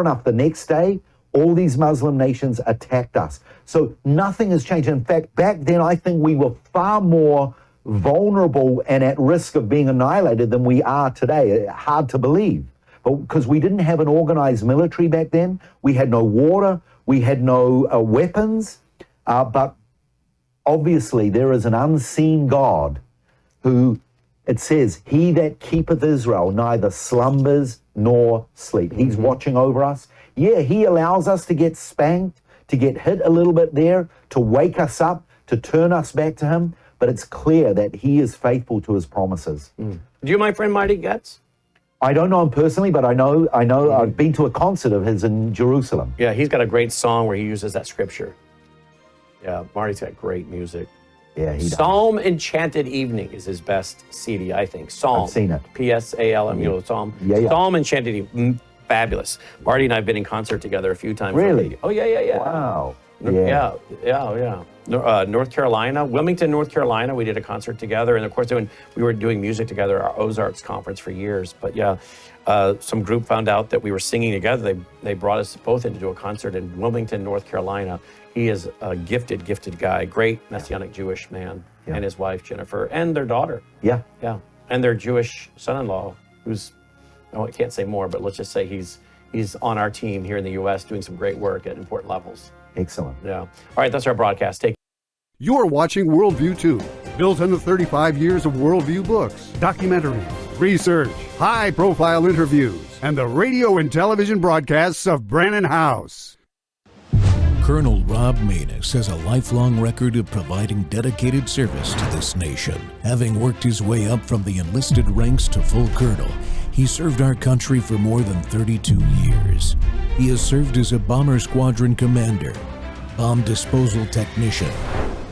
enough, the next day, all these Muslim nations attacked us. So nothing has changed. In fact, back then, I think we were far more vulnerable and at risk of being annihilated than we are today. Hard to believe. But because we didn't have an organized military back then, we had no water, we had no weapons, but obviously there is an unseen God who, it says, he that keepeth Israel neither slumbers nor sleep. He's watching over us. Yeah, he allows us to get spanked, to get hit a little bit there, to wake us up, to turn us back to him. But it's clear that he is faithful to his promises. Do you, my friend Marty Goetz? I don't know him personally, but I know I've been to a concert of his in Jerusalem. Yeah, he's got a great song where he uses that scripture. Yeah, Marty's got great music. Yeah, he does. Psalm Enchanted Evening is his best CD, I think. Psalm. I've seen it. P-S-A-L-M, you know, Psalm. Yeah. Psalm Enchanted Evening, fabulous. Marty and I have been in concert together a few times. Really? Already. Oh, yeah. Wow. Yeah. North Carolina, Wilmington, North Carolina, we did a concert together. And of course, we were doing music together, our Ozarks conference for years. But yeah, some group found out that we were singing together. They brought us both in to do a concert in Wilmington, North Carolina. He is a gifted guy, great Messianic Jewish man, and his wife, Jennifer, and their daughter. Yeah. And their Jewish son-in-law, who's, I can't say more, but let's just say he's on our team here in the U.S. doing some great work at important levels. Excellent. Yeah. All right, that's our broadcast. You're watching Worldview 2, built on the 35 years of Worldview books, documentaries, research, high-profile interviews, and the radio and television broadcasts of Brannon House. Colonel Rob Maness has a lifelong record of providing dedicated service to this nation. Having worked his way up from the enlisted ranks to full colonel, he served our country for more than 32 years. He has served as a bomber squadron commander, bomb disposal technician,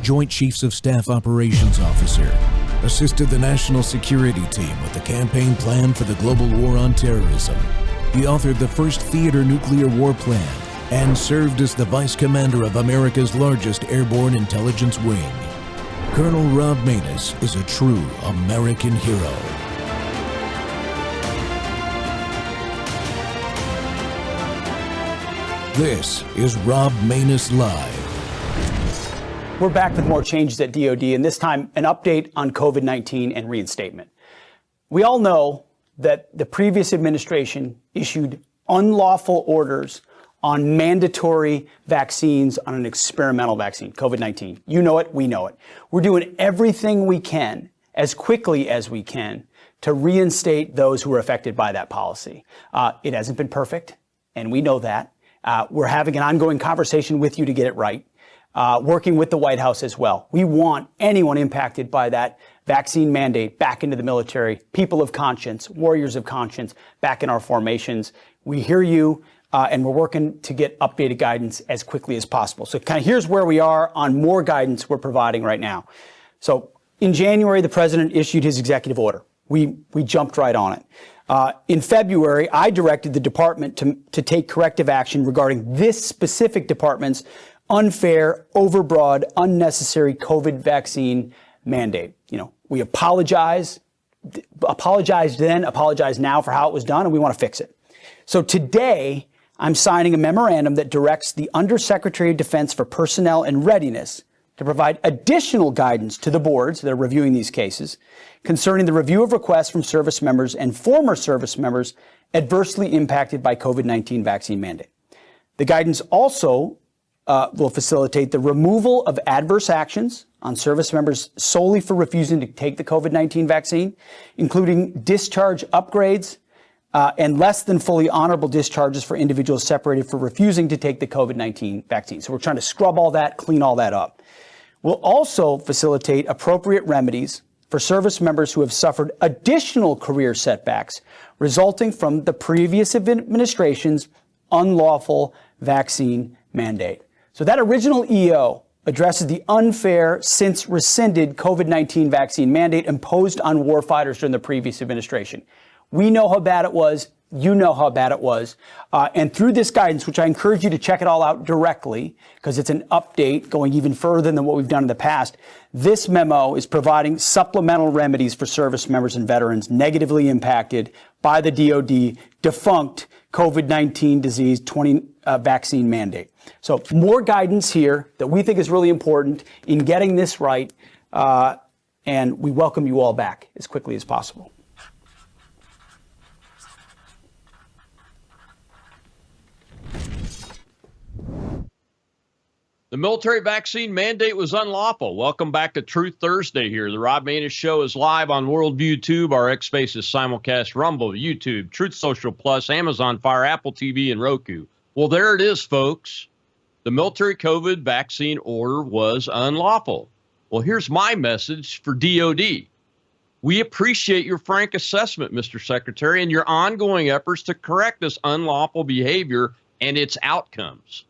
Joint Chiefs of Staff Operations Officer, assisted the National Security Team with the campaign plan for the global war on terrorism. He authored the first theater nuclear war plan and served as the Vice Commander of America's largest airborne intelligence wing. Colonel Rob Maness is a true American hero. This is Rob Maness Live. We're back with more changes at DoD, and this time an update on COVID-19 and reinstatement. We all know that the previous administration issued unlawful orders on mandatory vaccines on an experimental vaccine, COVID-19. You know it, we know it. We're doing everything we can, as quickly as we can, to reinstate those who are affected by that policy. It hasn't been perfect, and we know that. We're having an ongoing conversation with you to get it right, working with the White House as well. We want anyone impacted by that vaccine mandate back into the military, people of conscience, warriors of conscience, back in our formations. We hear you. And we're working to get updated guidance as quickly as possible. So kind of here's where we are on more guidance we're providing right now. So in January, the president issued his executive order. We jumped right on it. In February, I directed the department to take corrective action regarding this specific department's unfair, overbroad, unnecessary COVID vaccine mandate. You know, we apologized then, apologize now for how it was done, and we want to fix it. So today, I'm signing a memorandum that directs the Undersecretary of Defense for Personnel and Readiness to provide additional guidance to the boards that are reviewing these cases concerning the review of requests from service members and former service members adversely impacted by COVID-19 vaccine mandate. The guidance also will facilitate the removal of adverse actions on service members solely for refusing to take the COVID-19 vaccine, including discharge upgrades, and less than fully honorable discharges for individuals separated for refusing to take the COVID-19 vaccine. So we're trying to scrub all that, clean all that up. We'll also facilitate appropriate remedies for service members who have suffered additional career setbacks resulting from the previous administration's unlawful vaccine mandate. So that original EO addresses the unfair, since rescinded COVID-19 vaccine mandate imposed on warfighters during the previous administration. We know how bad it was. You know how bad it was. And through this guidance, which I encourage you to check it all out directly, because it's an update going even further than what we've done in the past, this memo is providing supplemental remedies for service members and veterans negatively impacted by the DoD defunct COVID-19 disease 20 vaccine mandate. So more guidance here that we think is really important in getting this right. And we welcome you all back as quickly as possible. The military vaccine mandate was unlawful. Welcome back to Truth Thursday here. The Rob Maness Show is live on Worldview Tube. Our X Spaces simulcast Rumble, YouTube, Truth Social Plus, Amazon Fire, Apple TV, and Roku. Well, there it is, folks. The military COVID vaccine order was unlawful. Well, here's my message for DOD. We appreciate your frank assessment, Mr. Secretary, and your ongoing efforts to correct this unlawful behavior and its outcomes.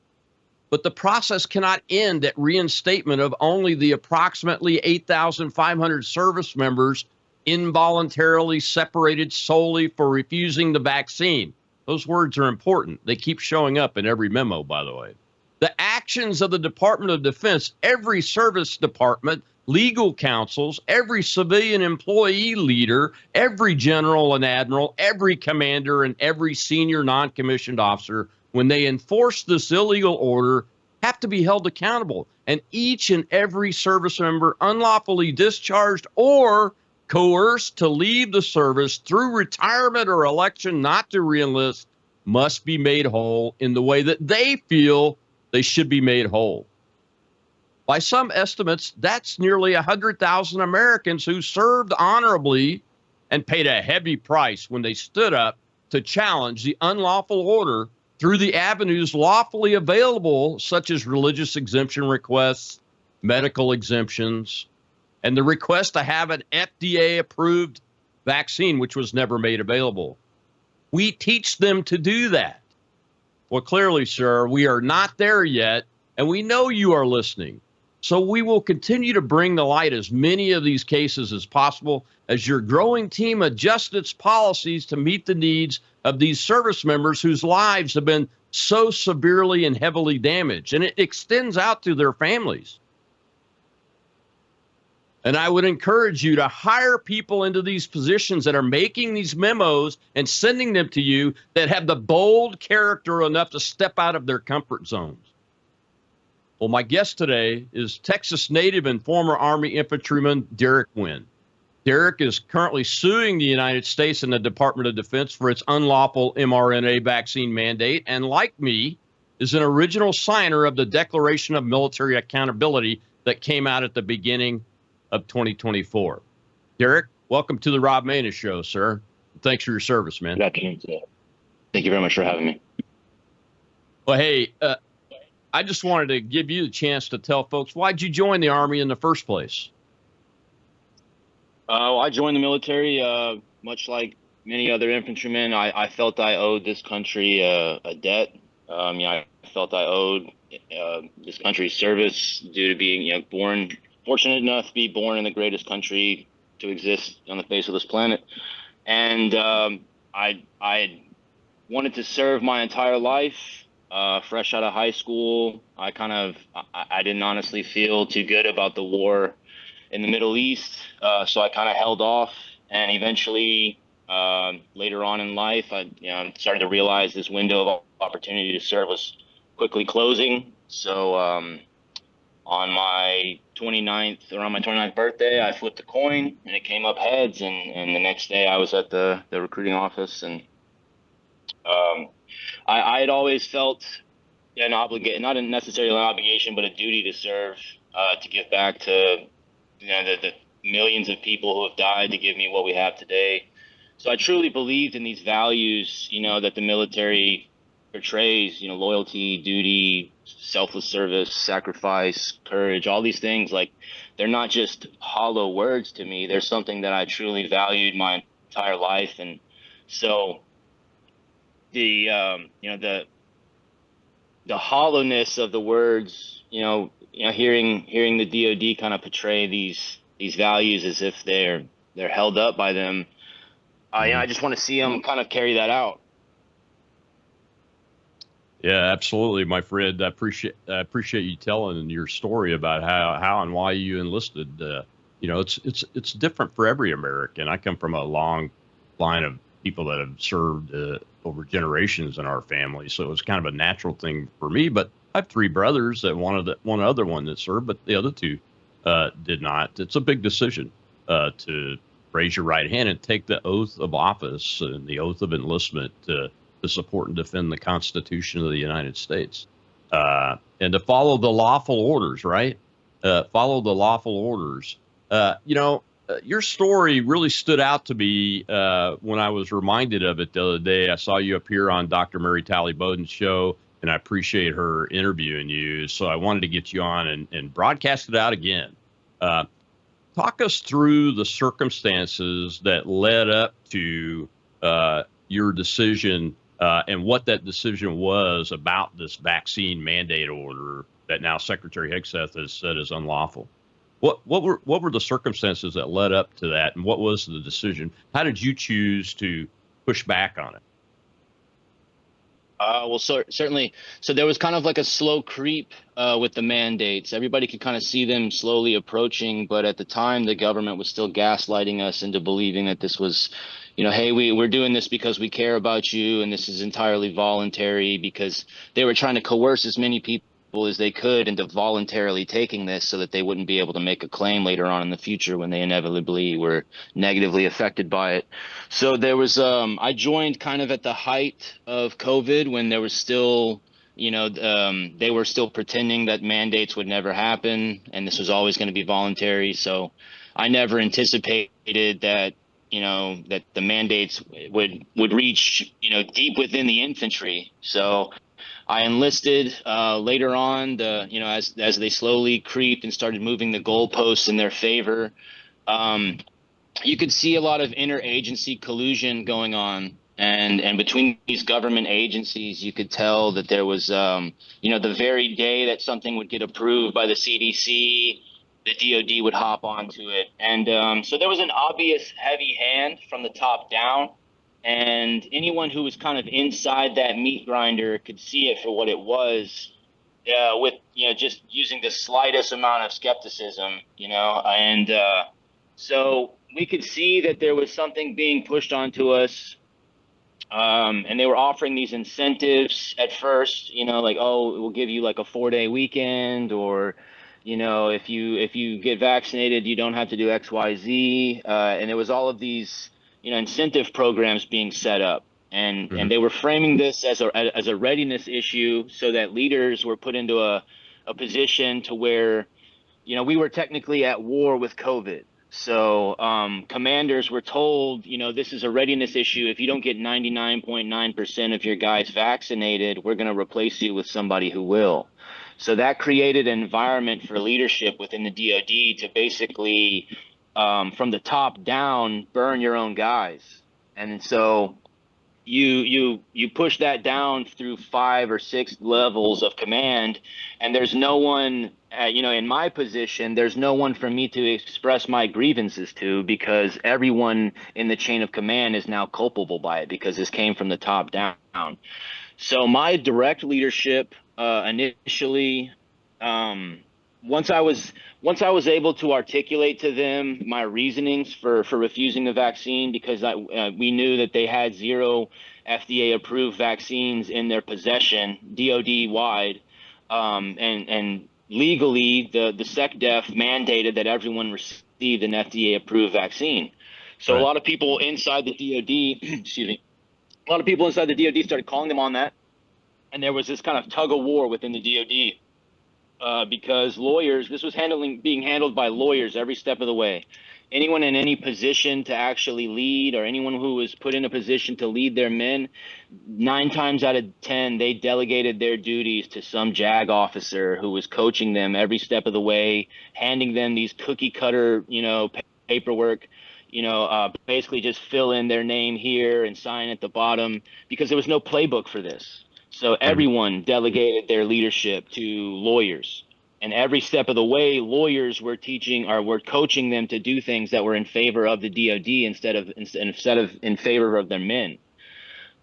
But the process cannot end at reinstatement of only the approximately 8,500 service members involuntarily separated solely for refusing the vaccine. Those words are important. They keep showing up in every memo, by the way. The actions of the Department of Defense, every service department, legal counsels, every civilian employee leader, every general and admiral, every commander, and every senior non-commissioned officer, when they enforce this illegal order, have to be held accountable. And each and every service member unlawfully discharged or coerced to leave the service through retirement or election not to reenlist must be made whole in the way that they feel they should be made whole. By some estimates, that's nearly 100,000 Americans who served honorably and paid a heavy price when they stood up to challenge the unlawful order through the avenues lawfully available, such as religious exemption requests, medical exemptions, and the request to have an FDA-approved vaccine, which was never made available. We teach them to do that. Well, clearly, sir, we are not there yet, and we know you are listening. So we will continue to bring to light as many of these cases as possible as your growing team adjusts its policies to meet the needs of these service members whose lives have been so severely and heavily damaged, and it extends out to their families. And I would encourage you to hire people into these positions that are making these memos and sending them to you that have the bold character enough to step out of their comfort zones. Well, my guest today is Texas native and former Army infantryman Derek Wynn. Derek is currently suing the United States and the Department of Defense for its unlawful mRNA vaccine mandate, and like me, is an original signer of the Declaration of Military Accountability that came out at the beginning of 2024. Derek, welcome to the Rob Maness Show, sir. Thanks for your service, man. Good afternoon, sir. Thank you very much for having me. Well, hey, I just wanted to give you the chance to tell folks, why'd you join the Army in the first place? I joined the military, much like many other infantrymen. I felt I owed this country a debt. I felt I owed this country service due to being, fortunate enough to be born in the greatest country to exist on the face of this planet. And I wanted to serve my entire life. Fresh out of high school, I didn't honestly feel too good about the war in the Middle East, so I kind of held off. And eventually, later on in life, I started to realize this window of opportunity to serve was quickly closing. So on my 29th birthday, I flipped a coin, and it came up heads. And the next day, I was at the recruiting office, and I had always felt an obligation, not necessarily an obligation, but a duty to serve, to give back to the millions of people who have died to give me what we have today. So I truly believed in these values, that the military portrays, loyalty, duty, selfless service, sacrifice, courage, all these things. Like, they're not just hollow words to me. They're something that I truly valued my entire life. And so the hollowness of the words, hearing the DoD kind of portray these values as if they're held up by them. I just want to see them kind of carry that out. Yeah, absolutely, my friend. I appreciate you telling your story about how and why you enlisted. It's different for every American. I come from a long line of people that have served over generations in our family. So it was kind of a natural thing for me. But I have three brothers that one other one that served, but the other two did not. It's a big decision to raise your right hand and take the oath of office and the oath of enlistment to support and defend the Constitution of the United States, and to follow the lawful orders, right? Follow the lawful orders. Your story really stood out to me when I was reminded of it the other day. I saw you appear on Dr. Mary Talley Bowden's show, and I appreciate her interviewing you. So I wanted to get you on and broadcast it out again. Talk us through the circumstances that led up to your decision and what that decision was about this vaccine mandate order that now Secretary Hegseth has said is unlawful. What were the circumstances that led up to that, and what was the decision? How did you choose to push back on it? Certainly. So there was kind of like a slow creep with the mandates. Everybody could kind of see them slowly approaching, but at the time, the government was still gaslighting us into believing that this was, hey, we're doing this because we care about you, and this is entirely voluntary, because they were trying to coerce as many people as they could into voluntarily taking this so that they wouldn't be able to make a claim later on in the future when they inevitably were negatively affected by it. So there was I joined kind of at the height of COVID, when there was still they were still pretending that mandates would never happen and this was always going to be voluntary. So I never anticipated that that the mandates would reach deep within the infantry. So I enlisted later on, as they slowly creeped and started moving the goalposts in their favor. You could see a lot of interagency collusion going on, and between these government agencies, you could tell that there was, the very day that something would get approved by the CDC, the DoD would hop onto it, and so there was an obvious heavy hand from the top down. And anyone who was kind of inside that meat grinder could see it for what it was, with just using the slightest amount of skepticism, and so we could see that there was something being pushed onto us, and they were offering these incentives at first, like, oh, we'll give you like a 4-day weekend, or if you get vaccinated, you don't have to do XYZ, and there was all of these incentive programs being set up, and they were framing this as a readiness issue, so that leaders were put into a position to where, we were technically at war with COVID. So commanders were told, this is a readiness issue. If you don't get 99.9% of your guys vaccinated, we're going to replace you with somebody who will. So that created an environment for leadership within the DoD to basically, from the top down, burn your own guys. And so you push that down through 5 or 6 levels of command, and there's no one, in my position, there's no one for me to express my grievances to, because everyone in the chain of command is now culpable by it, because this came from the top down. So my direct leadership initially, once I was able to articulate to them my reasonings for refusing the vaccine, because we knew that they had 0 FDA approved vaccines in their possession, DoD wide, and legally the SecDef mandated that everyone received an FDA approved vaccine. So right. A lot of people inside the DoD, excuse me, a lot of people inside the DoD started calling them on that, and there was this kind of tug of war within the DoD. Because lawyers, this was being handled by lawyers every step of the way. Anyone in any position to actually lead, or anyone who was put in a position to lead their men, 9 times out of 10, they delegated their duties to some JAG officer who was coaching them every step of the way, handing them these cookie cutter, paperwork, basically just fill in their name here and sign at the bottom, because there was no playbook for this. So everyone delegated their leadership to lawyers, and every step of the way, lawyers were coaching them to do things that were in favor of the DoD instead of in favor of their men.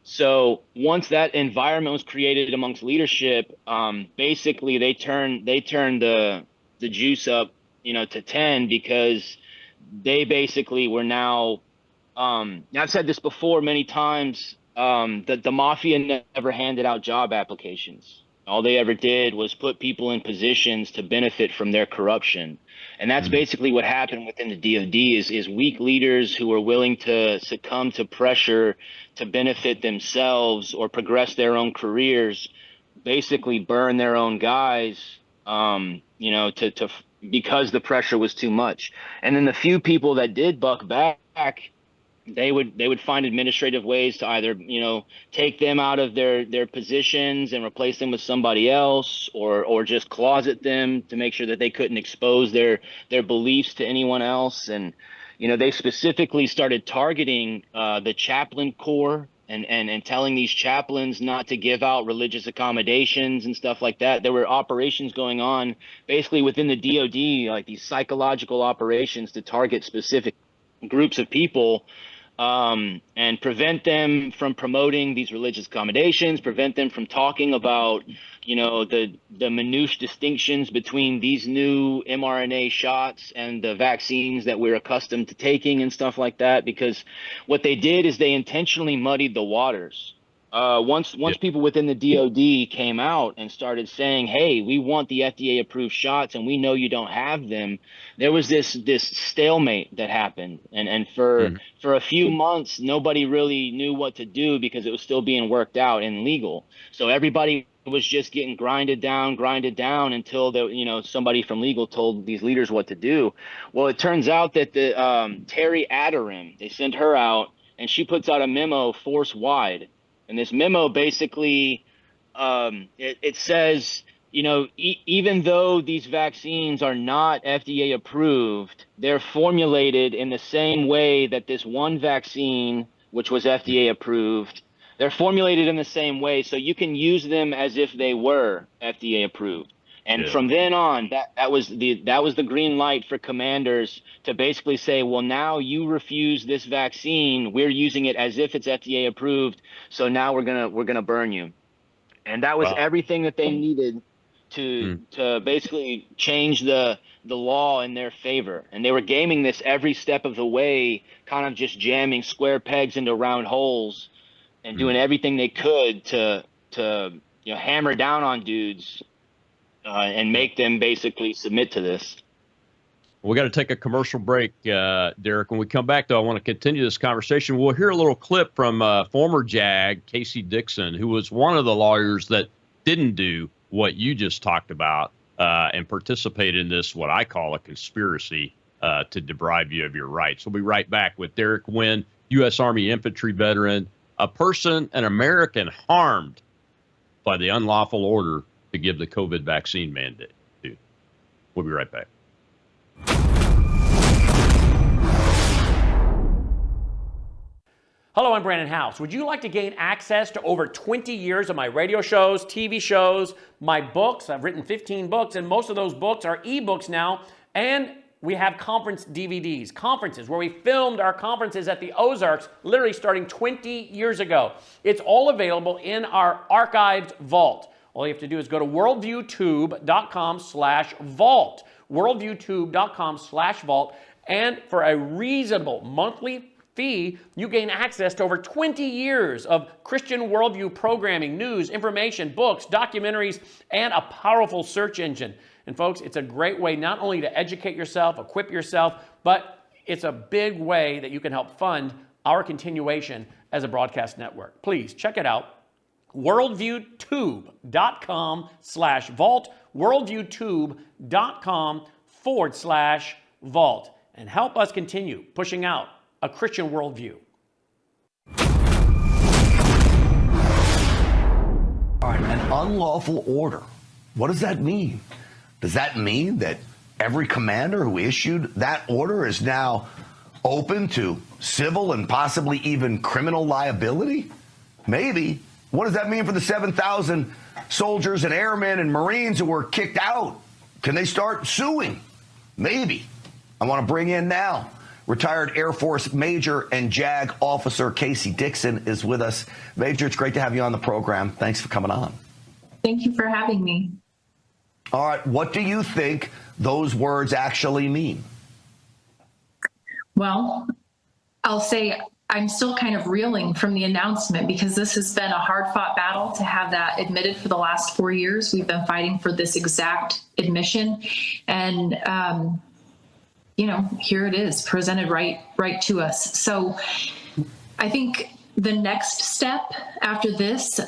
So once that environment was created amongst leadership, basically they turned the juice up, to 10, because they basically were now I've said this before many times, that the mafia never handed out job applications. All they ever did was put people in positions to benefit from their corruption. And that's basically what happened within the DOD is weak leaders who are willing to succumb to pressure to benefit themselves or progress their own careers, basically burn their own guys, because the pressure was too much. And then the few people that did buck back, they would find administrative ways to either, take them out of their positions and replace them with somebody else, or just closet them to make sure that they couldn't expose their beliefs to anyone else. And they specifically started targeting the chaplain corps and telling these chaplains not to give out religious accommodations and stuff like that. There were operations going on basically within the DOD, like these psychological operations to target specific groups of people, and prevent them from promoting these religious accommodations, prevent them from talking about, the minutiae distinctions between these new mRNA shots and the vaccines that we're accustomed to taking and stuff like that. Because what they did is they intentionally muddied the waters. Once people within the DOD came out and started saying, hey, we want the FDA approved shots and we know you don't have them, there was this stalemate that happened. And for a few months, nobody really knew what to do because it was still being worked out in legal. So everybody was just getting grinded down until somebody from legal told these leaders what to do. Well, it turns out that the Terry Aderim, they sent her out and she puts out a memo force wide. And this memo basically, it says, even though these vaccines are not FDA approved, they're formulated in the same way that this one vaccine, which was FDA approved, they're formulated in the same way. So you can use them as if they were FDA approved. And from then on, that was the green light for commanders to basically say, well, now you refuse this vaccine. We're using it as if it's FDA approved. So now we're gonna burn you. And that was everything that they needed to basically change the law in their favor. And they were gaming this every step of the way, kind of just jamming square pegs into round holes and doing everything they could to hammer down on dudes. And make them basically submit to this. We got to take a commercial break, Derek. When we come back, though, I want to continue this conversation. We'll hear a little clip from former JAG, Casey Dixon, who was one of the lawyers that didn't do what you just talked about and participated in this, what I call a conspiracy to deprive you of your rights. We'll be right back with Derek Wynn, U.S. Army infantry veteran, an American harmed by the unlawful order to give the COVID vaccine mandate. Dude, we'll be right back. Hello, I'm Brandon House. Would you like to gain access to over 20 years of my radio shows, TV shows, my books? I've written 15 books, and most of those books are ebooks now. And we have conference DVDs, conferences where we filmed our conferences at the Ozarks, literally starting 20 years ago. It's all available in our archived vault. All you have to do is go to worldviewtube.com/vault, worldviewtube.com/vault, and for a reasonable monthly fee, you gain access to over 20 years of Christian worldview programming, news, information, books, documentaries, and a powerful search engine. And folks, it's a great way not only to educate yourself, equip yourself, but it's a big way that you can help fund our continuation as a broadcast network. Please check it out. worldviewtube.com/vault, worldviewtube.com/vault, and help us continue pushing out a Christian worldview. All right, an unlawful order. What does that mean? Does that mean that every commander who issued that order is now open to civil and possibly even criminal liability? Maybe. What does that mean for the 7,000 soldiers and airmen and Marines who were kicked out? Can they start suing? Maybe. I want to bring in now retired Air Force Major and JAG Officer Casey Dixon is with us. Major, it's great to have you on the program. Thanks for coming on. Thank you for having me. All right. What do you think those words actually mean? Well, I'll say I'm still kind of reeling from the announcement because this has been a hard-fought battle to have that admitted for the last 4 years. We've been fighting for this exact admission, and here it is presented right to us. So I think the next step after this,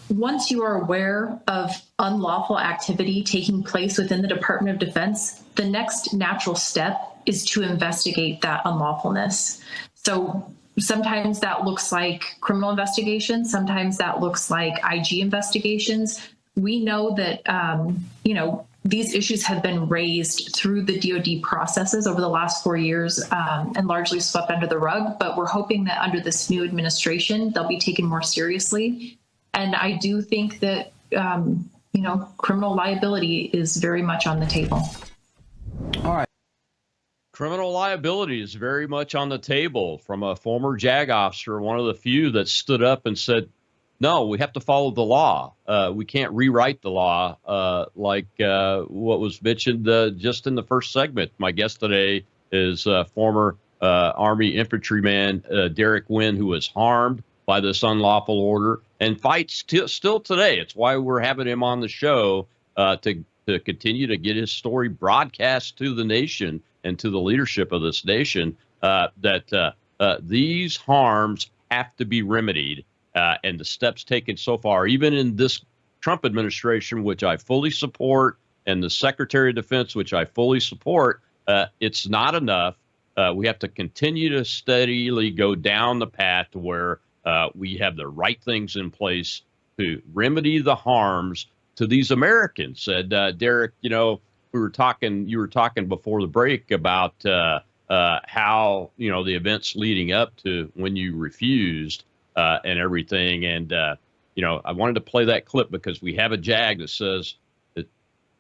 once you are aware of unlawful activity taking place within the Department of Defense, the next natural step is to investigate that unlawfulness. So sometimes that looks like criminal investigations. Sometimes that looks like IG investigations. We know that, these issues have been raised through the DoD processes over the last 4 years and largely swept under the rug. But we're hoping that under this new administration, they'll be taken more seriously. And I do think that, criminal liability is very much on the table. All right. Criminal liability is very much on the table from a former JAG officer, one of the few that stood up and said, no, we have to follow the law. We can't rewrite the law like what was mentioned just in the first segment. My guest today is former Army infantryman Derek Wynn, who was harmed by this unlawful order and fights still today. It's why we're having him on the show to continue to get his story broadcast to the nation and to the leadership of this nation, that these harms have to be remedied. And the steps taken so far, even in this Trump administration, which I fully support, and the Secretary of Defense, which I fully support, it's not enough. We have to continue to steadily go down the path to where we have the right things in place to remedy the harms to these Americans. And Derek, you were talking before the break about how, the events leading up to when you refused and everything. And, I wanted to play that clip because we have a JAG that says that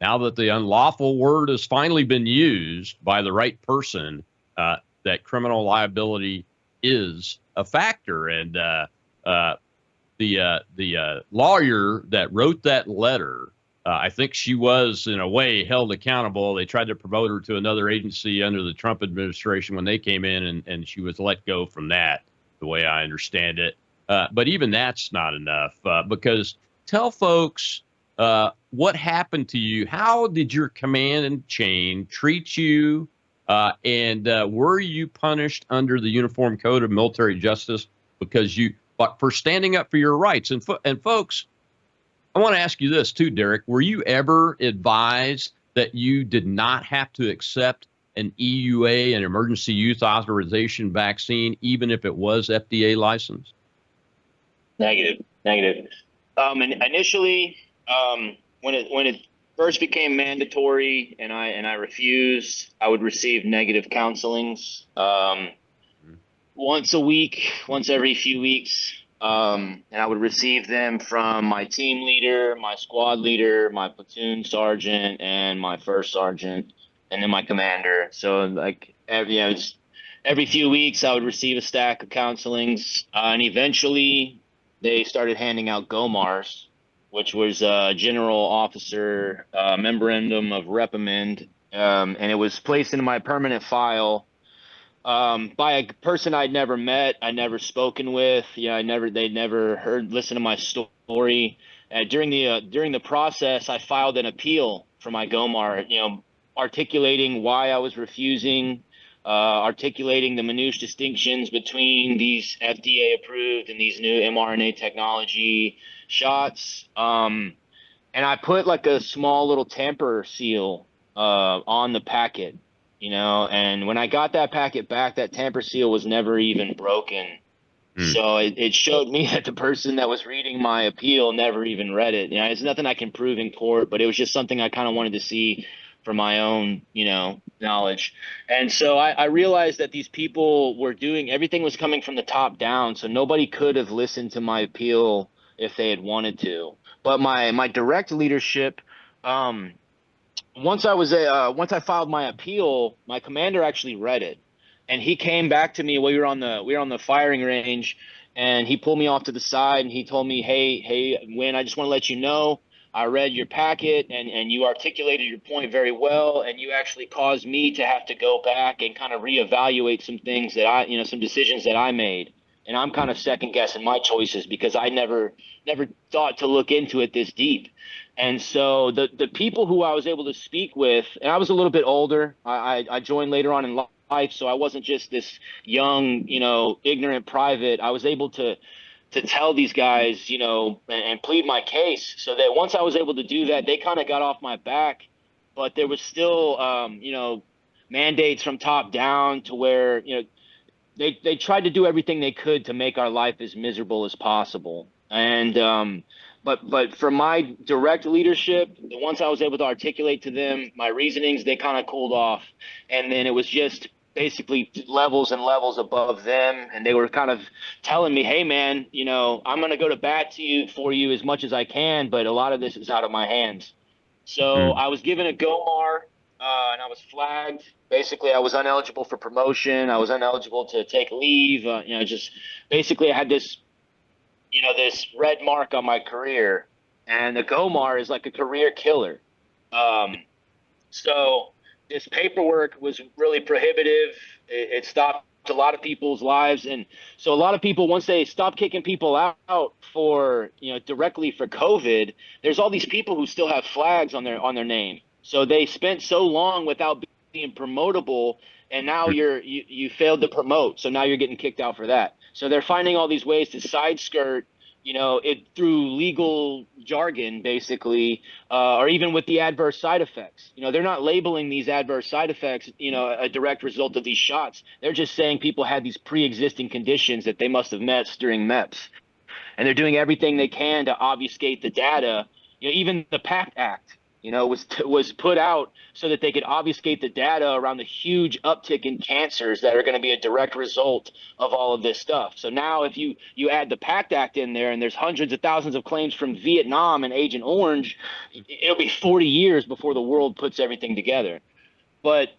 now that the unlawful word has finally been used by the right person, that criminal liability is a factor. And the lawyer that wrote that letter, I think she was, in a way, held accountable. They tried to promote her to another agency under the Trump administration when they came in, and she was let go from that, the way I understand it. But even that's not enough because tell folks what happened to you. How did your command and chain treat you? And were you punished under the Uniform Code of Military Justice for standing up for your rights? And folks, I want to ask you this too, Derek. Were you ever advised that you did not have to accept an EUA, an emergency use authorization vaccine, even if it was FDA licensed? Negative. And initially, when it first became mandatory and I refused, I would receive negative counselings once a week, once every few weeks. And I would receive them from my team leader, my squad leader, my platoon sergeant, and my first sergeant, and then my commander. So every few weeks I would receive a stack of counselings, and eventually they started handing out GOMARs, which was a general officer memorandum of reprimand, and it was placed into my permanent file by a person I'd never met, I'd never spoken with. They'd never listened to my story. During the process, I filed an appeal for my GOMAR, articulating why I was refusing, articulating the minutiae distinctions between these FDA approved and these new mRNA technology shots. And I put like a small little tamper seal on the packet, and when I got that packet back, that tamper seal was never even broken. So it showed me that the person that was reading my appeal never even read it. It's nothing I can prove in court, but it was just something I kind of wanted to see for my own, knowledge. And so I realized that these people were doing, everything was coming from the top down. So nobody could have listened to my appeal if they had wanted to. But my direct leadership, once I filed my appeal, my commander actually read it. And he came back to me. We were on the firing range, and he pulled me off to the side and he told me, hey, Wynn, I just want to let you know, I read your packet, and you articulated your point very well, and you actually caused me to have to go back and kind of reevaluate some things that some decisions that I made. And I'm kind of second guessing my choices because I never thought to look into it this deep. And so the people who I was able to speak with, and I was a little bit older. I joined later on in life, so I wasn't just this young, ignorant private. I was able to tell these guys, and plead my case, so that once I was able to do that, they kind of got off my back. But there was still, mandates from top down to where, they tried to do everything they could to make our life as miserable as possible. And but for my direct leadership, the ones I was able to articulate to them, my reasonings, they kind of cooled off. And then it was just basically levels and levels above them, and they were kind of telling me, hey man, I'm going to go to bat for you as much as I can, but a lot of this is out of my hands. So I was given a GOMAR, and I was flagged. Basically, I was ineligible for promotion. I was ineligible to take leave. Just basically I had this this red mark on my career, and the GOMAR is like a career killer. So this paperwork was really prohibitive. It stopped a lot of people's lives. And so a lot of people, once they stop kicking people out for, directly for COVID, there's all these people who still have flags on their name. So they spent so long without being promotable, and now you failed to promote. So now you're getting kicked out for that. So they're finding all these ways to side skirt, it through legal jargon, basically, or even with the adverse side effects. They're not labeling these adverse side effects, a direct result of these shots. They're just saying people had these pre-existing conditions that they must have met during MEPS. And they're doing everything they can to obfuscate the data. Even the PACT Act, was put out so that they could obfuscate the data around the huge uptick in cancers that are going to be a direct result of all of this stuff. So now if you add the PACT Act in there, and there's hundreds of thousands of claims from Vietnam and Agent Orange, it'll be 40 years before the world puts everything together. But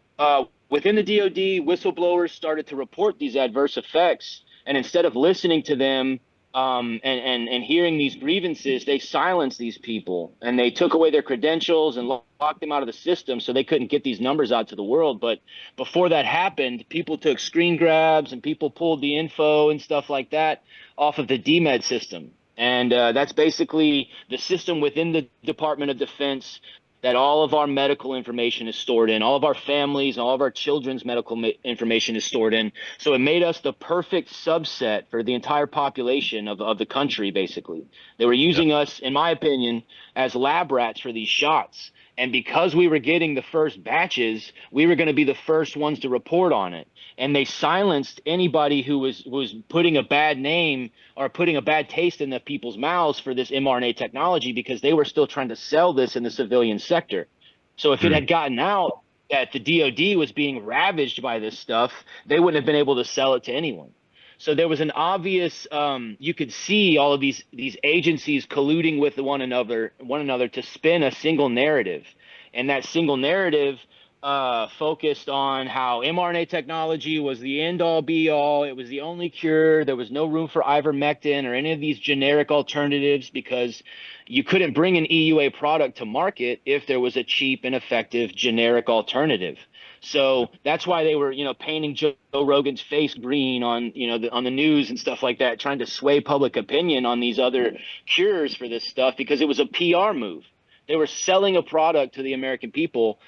within the DoD, whistleblowers started to report these adverse effects, and instead of listening to them, and hearing these grievances, they silenced these people, and they took away their credentials and locked them out of the system so they couldn't get these numbers out to the world. But before that happened, people took screen grabs and people pulled the info and stuff like that off of the DMED system. And that's basically the system within the Department of Defense that all of our medical information is stored in, all of our families, all of our children's medical information is stored in. So it made us the perfect subset for the entire population of the country, basically. They were using us, in my opinion, as lab rats for these shots. And because we were getting the first batches, we were going to be the first ones to report on it. And they silenced anybody who was putting a bad name or putting a bad taste in the people's mouths for this mRNA technology, because they were still trying to sell this in the civilian sector. So if it had gotten out that the DoD was being ravaged by this stuff, they wouldn't have been able to sell it to anyone. So there was an obvious, you could see all of these agencies colluding with one another to spin a single narrative. And that single narrative focused on how mRNA technology was the end-all be-all. It was the only cure. There was no room for ivermectin or any of these generic alternatives, because you couldn't bring an EUA product to market if there was a cheap and effective generic alternative. So that's why they were, painting Joe Rogan's face green on, on the news and stuff like that, trying to sway public opinion on these other cures for this stuff, because it was a PR move. They were selling a product to the American people.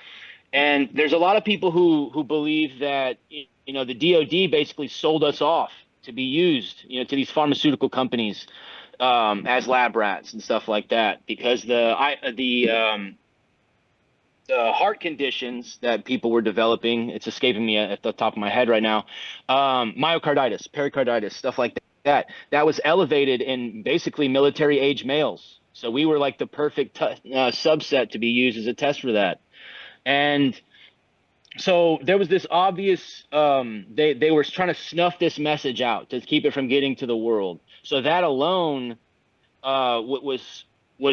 And there's a lot of people who believe that, the DoD basically sold us off to be used, to these pharmaceutical companies as lab rats and stuff like that, because the heart conditions that people were developing, it's escaping me at the top of my head right now, myocarditis, pericarditis, stuff like that, that was elevated in basically military age males. So we were like the perfect subset to be used as a test for that. And so there was this obvious, they were trying to snuff this message out to keep it from getting to the world. So that alone was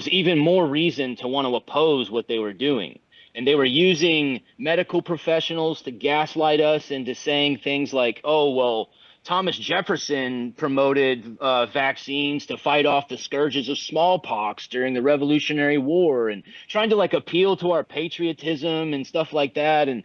even more reason to want to oppose what they were doing. And they were using medical professionals to gaslight us into saying things like, oh, well, Thomas Jefferson promoted vaccines to fight off the scourges of smallpox during the Revolutionary War, and trying to like appeal to our patriotism and stuff like that. And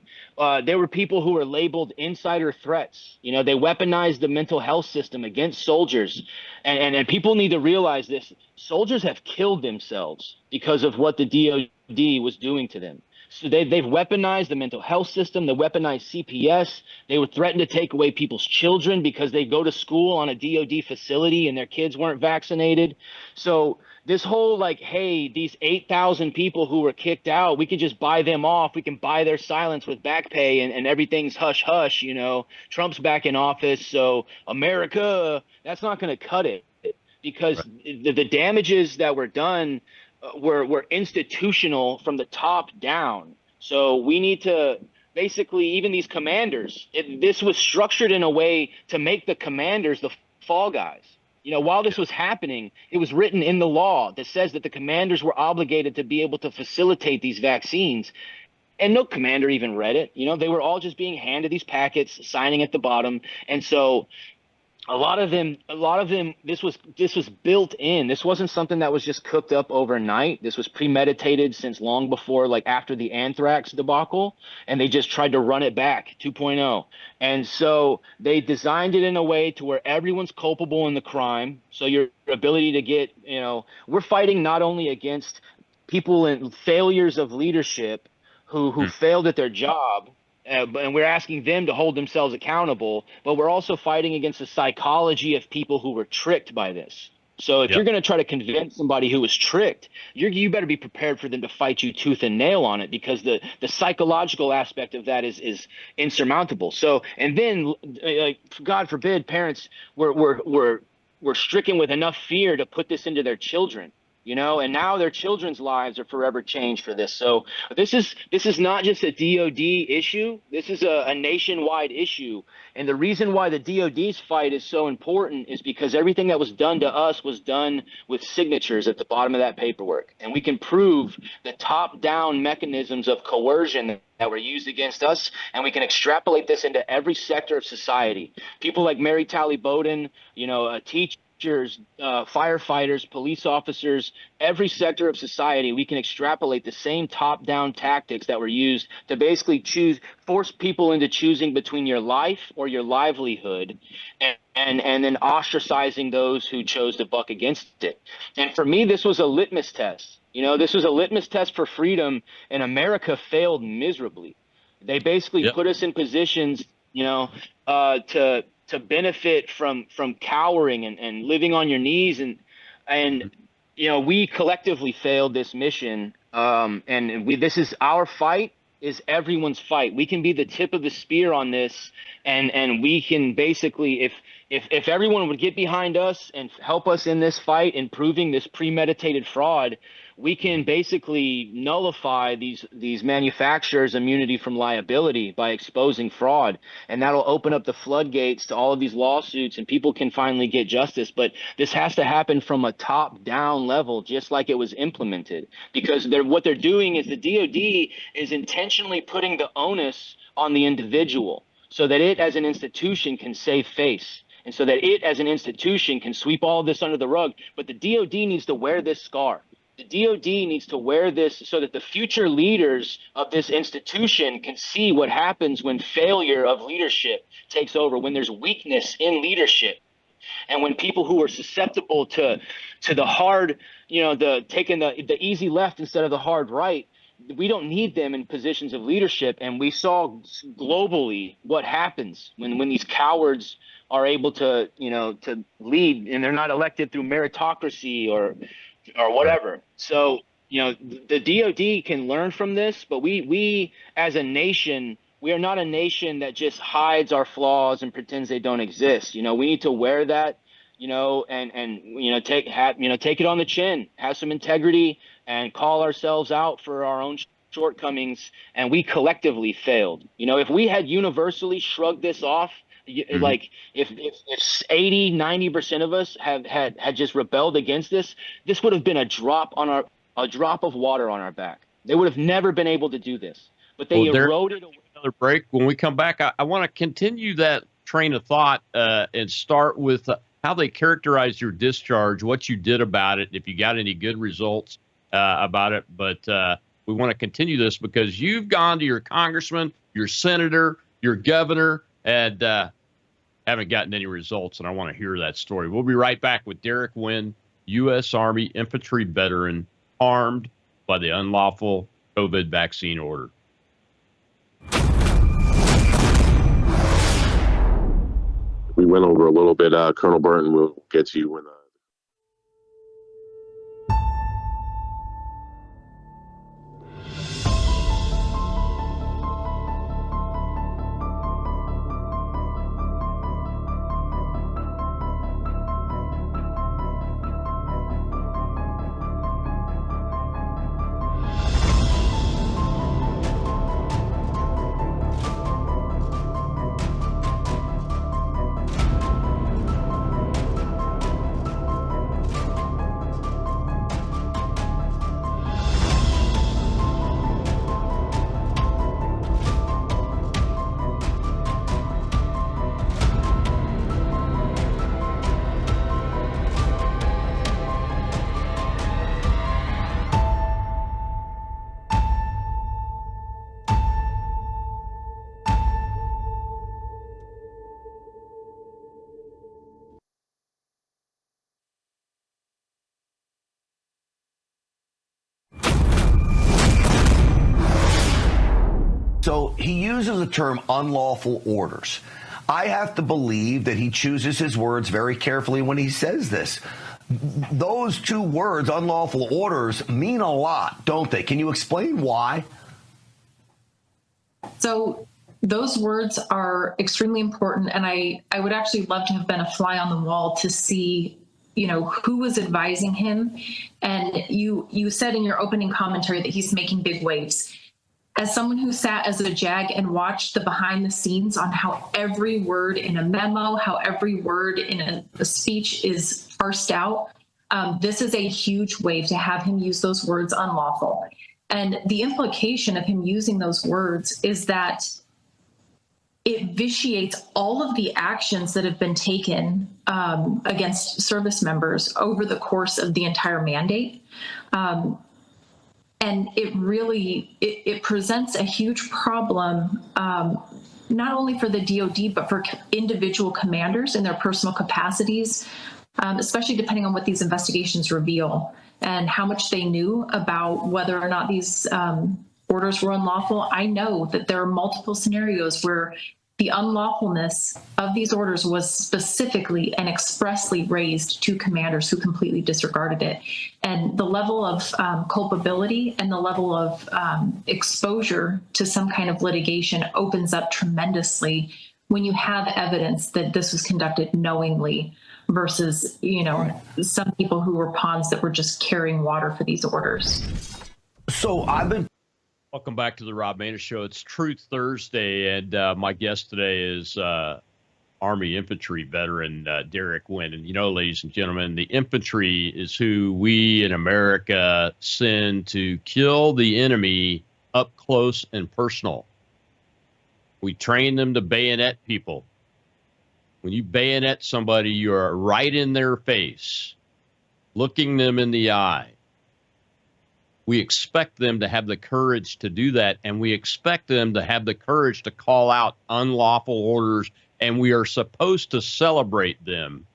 there were people who were labeled insider threats. You know, they weaponized the mental health system against soldiers. And people need to realize this. Soldiers have killed themselves because of what the DOD was doing to them. So they've weaponized the mental health system. They weaponized CPS. They would threaten to take away people's children because they go to school on a DOD facility and their kids weren't vaccinated. So this whole like, hey, these 8,000 people who were kicked out, we can just buy them off. We can buy their silence with back pay, and everything's hush hush. You know, Trump's back in office, so America, that's not going to cut it, because the damages that were done were institutional from the top down. So we need to basically, even these commanders, this was structured in a way to make the commanders the fall guys. You know, while this was happening, it was written in the law that says that the commanders were obligated to be able to facilitate these vaccines. And no commander even read it. You know, they were all just being handed these packets, signing at the bottom. And so a lot of them, this was built in. This wasn't something that was just cooked up overnight. This was premeditated since long before, like after the anthrax debacle, and they just tried to run it back 2.0. And so they designed it in a way to where everyone's culpable in the crime. So your ability to get, you know, we're fighting not only against people in failures of leadership who failed at their job, and we're asking them to hold themselves accountable, but we're also fighting against the psychology of people who were tricked by this. So if you're going to try to convince somebody who was tricked, you better be prepared for them to fight you tooth and nail on it, because the psychological aspect of that is insurmountable. So, and then, like, God forbid, parents were stricken with enough fear to put this into their children. You know, and now their children's lives are forever changed for this. So this is not just a DOD issue. This is a nationwide issue. And the reason why the DOD's fight is so important is because everything that was done to us was done with signatures at the bottom of that paperwork. And we can prove the top-down mechanisms of coercion that were used against us, and we can extrapolate this into every sector of society. People like Mary Talley Bowden, you know, teachers, firefighters, police officers, every sector of society, we can extrapolate the same top-down tactics that were used to basically force people into choosing between your life or your livelihood, and then ostracizing those who chose to buck against it. And for me, this was a litmus test. You know, this was a litmus test for freedom, and America failed miserably. They basically put us in positions, you know, to benefit from cowering and living on your knees, and you know, we collectively failed this mission, and this is our fight, is everyone's fight. We can be the tip of the spear on this, and we can basically, if everyone would get behind us and help us in this fight in proving this premeditated fraud, we can basically nullify these manufacturers' immunity from liability by exposing fraud. And that'll open up the floodgates to all of these lawsuits, and people can finally get justice. But this has to happen from a top-down level, just like it was implemented. Because what they're doing is the DOD is intentionally putting the onus on the individual so that it as an institution can save face. And so that it as an institution can sweep all this under the rug. But the DOD needs to wear this scar. The DOD needs to wear this so that the future leaders of this institution can see what happens when failure of leadership takes over, when there's weakness in leadership, and when people who are susceptible to the hard, you know, taking the easy left instead of the hard right, we don't need them in positions of leadership. And we saw globally what happens when these cowards are able to, you know, to lead, and they're not elected through meritocracy or whatever. So, you know, the DOD can learn from this, but we as a nation, we are not a nation that just hides our flaws and pretends they don't exist. You know, we need to wear that, you know, and you know, take it on the chin, have some integrity, and call ourselves out for our own shortcomings. And we collectively failed. You know, if we had universally shrugged this off, like if 80-90% of us had just rebelled against this would have been a drop of water on our back. They would have never been able to do this, but they eroded away. Another break. When we come back, I want to continue that train of thought and start with how they characterized your discharge, what you did about it, if you got any good results about it. But we want to continue this because you've gone to your congressman, your senator, your governor, and haven't gotten any results. And I want to hear that story. We'll be right back with Derek Wynn, U.S. Army infantry veteran, harmed by the unlawful COVID vaccine order. We went over a little bit. Colonel Burton will get to you when So he uses the term unlawful orders. I have to believe that he chooses his words very carefully when he says this. Those two words, unlawful orders, mean a lot, don't they? Can you explain why? So those words are extremely important. And I would actually love to have been a fly on the wall to see, who was advising him. And you said in your opening commentary that he's making big waves. As someone who sat as a JAG and watched the behind the scenes on how every word in a memo, how every word in a speech is parsed out, this is a huge wave to have him use those words unlawful. And the implication of him using those words is that it vitiates all of the actions that have been taken against service members over the course of the entire mandate. And it really, it presents a huge problem, not only for the DoD, but for individual commanders in their personal capacities, especially depending on what these investigations reveal and how much they knew about whether or not these orders were unlawful. I know that there are multiple scenarios where the unlawfulness of these orders was specifically and expressly raised to commanders who completely disregarded it. And the level of culpability and the level of exposure to some kind of litigation opens up tremendously when you have evidence that this was conducted knowingly versus, some people who were pawns that were just carrying water for these orders. So Welcome back to the Rob Maness Show. It's Truth Thursday, and my guest today is Army infantry veteran Derek Wynn. And ladies and gentlemen, the infantry is who we in America send to kill the enemy up close and personal. We train them to bayonet people. When you bayonet somebody, you're right in their face, looking them in the eye. We expect them to have the courage to do that, and we expect them to have the courage to call out unlawful orders, and we are supposed to celebrate them.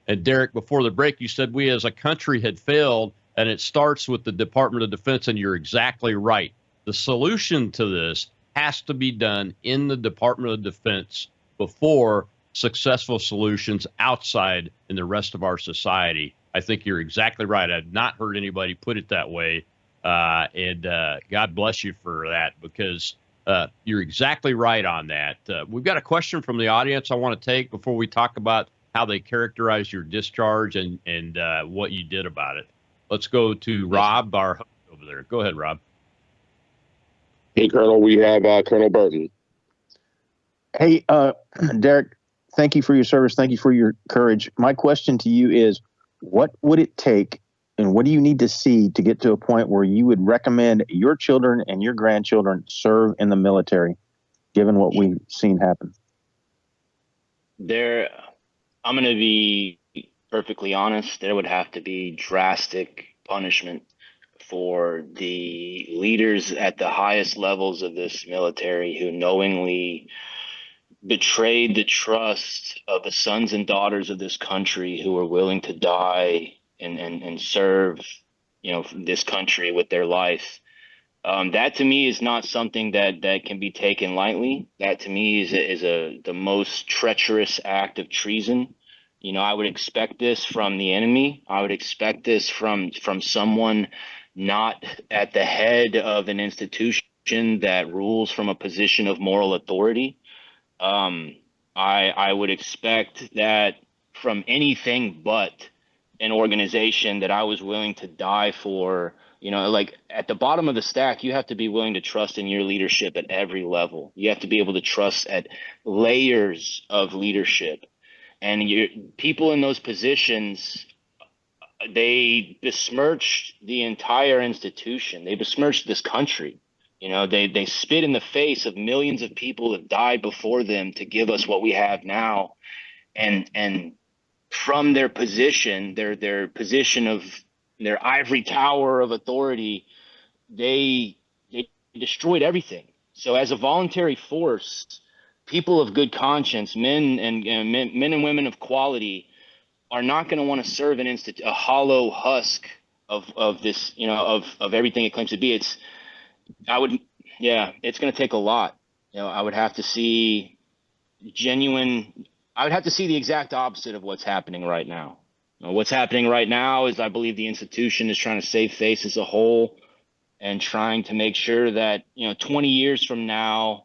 And Derek, before the break, you said we as a country had failed, and it starts with the Department of Defense, and you're exactly right. The solution to this has to be done in the Department of Defense before successful solutions outside in the rest of our society. I think you're exactly right. I've not heard anybody put it that way. And God bless you for that, because you're exactly right on that. We've got a question from the audience I want to take before we talk about how they characterize your discharge and what you did about it. Let's go to Rob, our host over there. Go ahead, Rob. Hey, Colonel, we have Colonel Burton. Hey, Derek, thank you for your service. Thank you for your courage. My question to you is, what would it take and what do you need to see to get to a point where you would recommend your children and your grandchildren serve in the military, given what we've seen happen? I'm going to be perfectly honest. There would have to be drastic punishment for the leaders at the highest levels of this military who knowingly betrayed the trust of the sons and daughters of this country who were willing to die and serve, this country with their life. That to me is not something that can be taken lightly. That to me is the most treacherous act of treason. I would expect this from the enemy. I would expect this from someone not at the head of an institution that rules from a position of moral authority. I would expect that from anything but an organization that I was willing to die for. Like at the bottom of the stack, you have to be willing to trust in your leadership at every level. You have to be able to trust at layers of leadership. And people in those positions, they besmirched the entire institution. They besmirched this country. They spit in the face of millions of people that died before them to give us what we have now. And from their position, their position of their ivory tower of authority, they destroyed everything. So as a voluntary force, people of good conscience, men and women of quality, are not going to want to serve a hollow husk of this, of everything it claims to be. It's going to take a lot. I would have to see the exact opposite of what's happening right now. What's happening right now is I believe the institution is trying to save face as a whole and trying to make sure that, 20 years from now,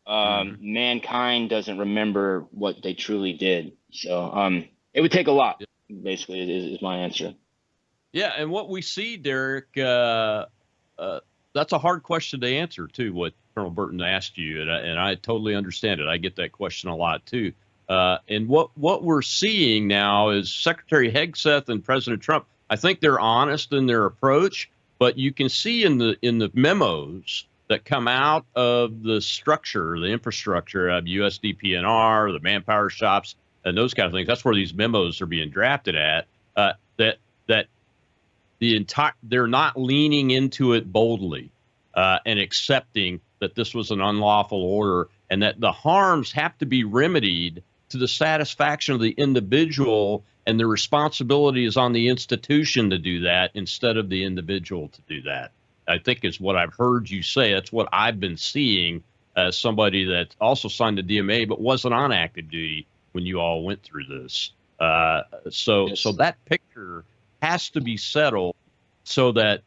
mankind doesn't remember what they truly did. So it would take a lot, basically, is my answer. Yeah, and what we see, Derek, that's a hard question to answer, too, what Colonel Burton asked you, and I totally understand it. I get that question a lot, too. And what we're seeing now is Secretary Hegseth and President Trump, I think they're honest in their approach, but you can see in the memos that come out of the structure, the infrastructure of USDPNR, the manpower shops, and those kind of things. That's where these memos are being drafted at. That they're not leaning into it boldly and accepting that this was an unlawful order, and that the harms have to be remedied to the satisfaction of the individual, and the responsibility is on the institution to do that instead of the individual to do that. I think is what I've heard you say. That's what I've been seeing as somebody that also signed the DMA but wasn't on active duty when you all went through this. So that picture has to be settled so that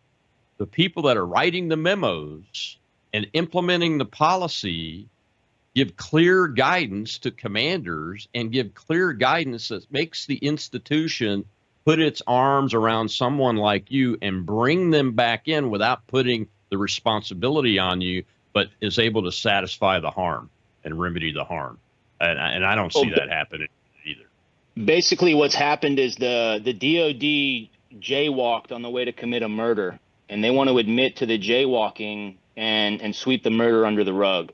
the people that are writing the memos and implementing the policy give clear guidance to commanders and give clear guidance that makes the institution put its arms around someone like you and bring them back in without putting the responsibility on you, but is able to satisfy the harm and remedy the harm. And I don't see that happening either. Basically, what's happened is the DOD jaywalked on the way to commit a murder, and they want to admit to the jaywalking and sweep the murder under the rug.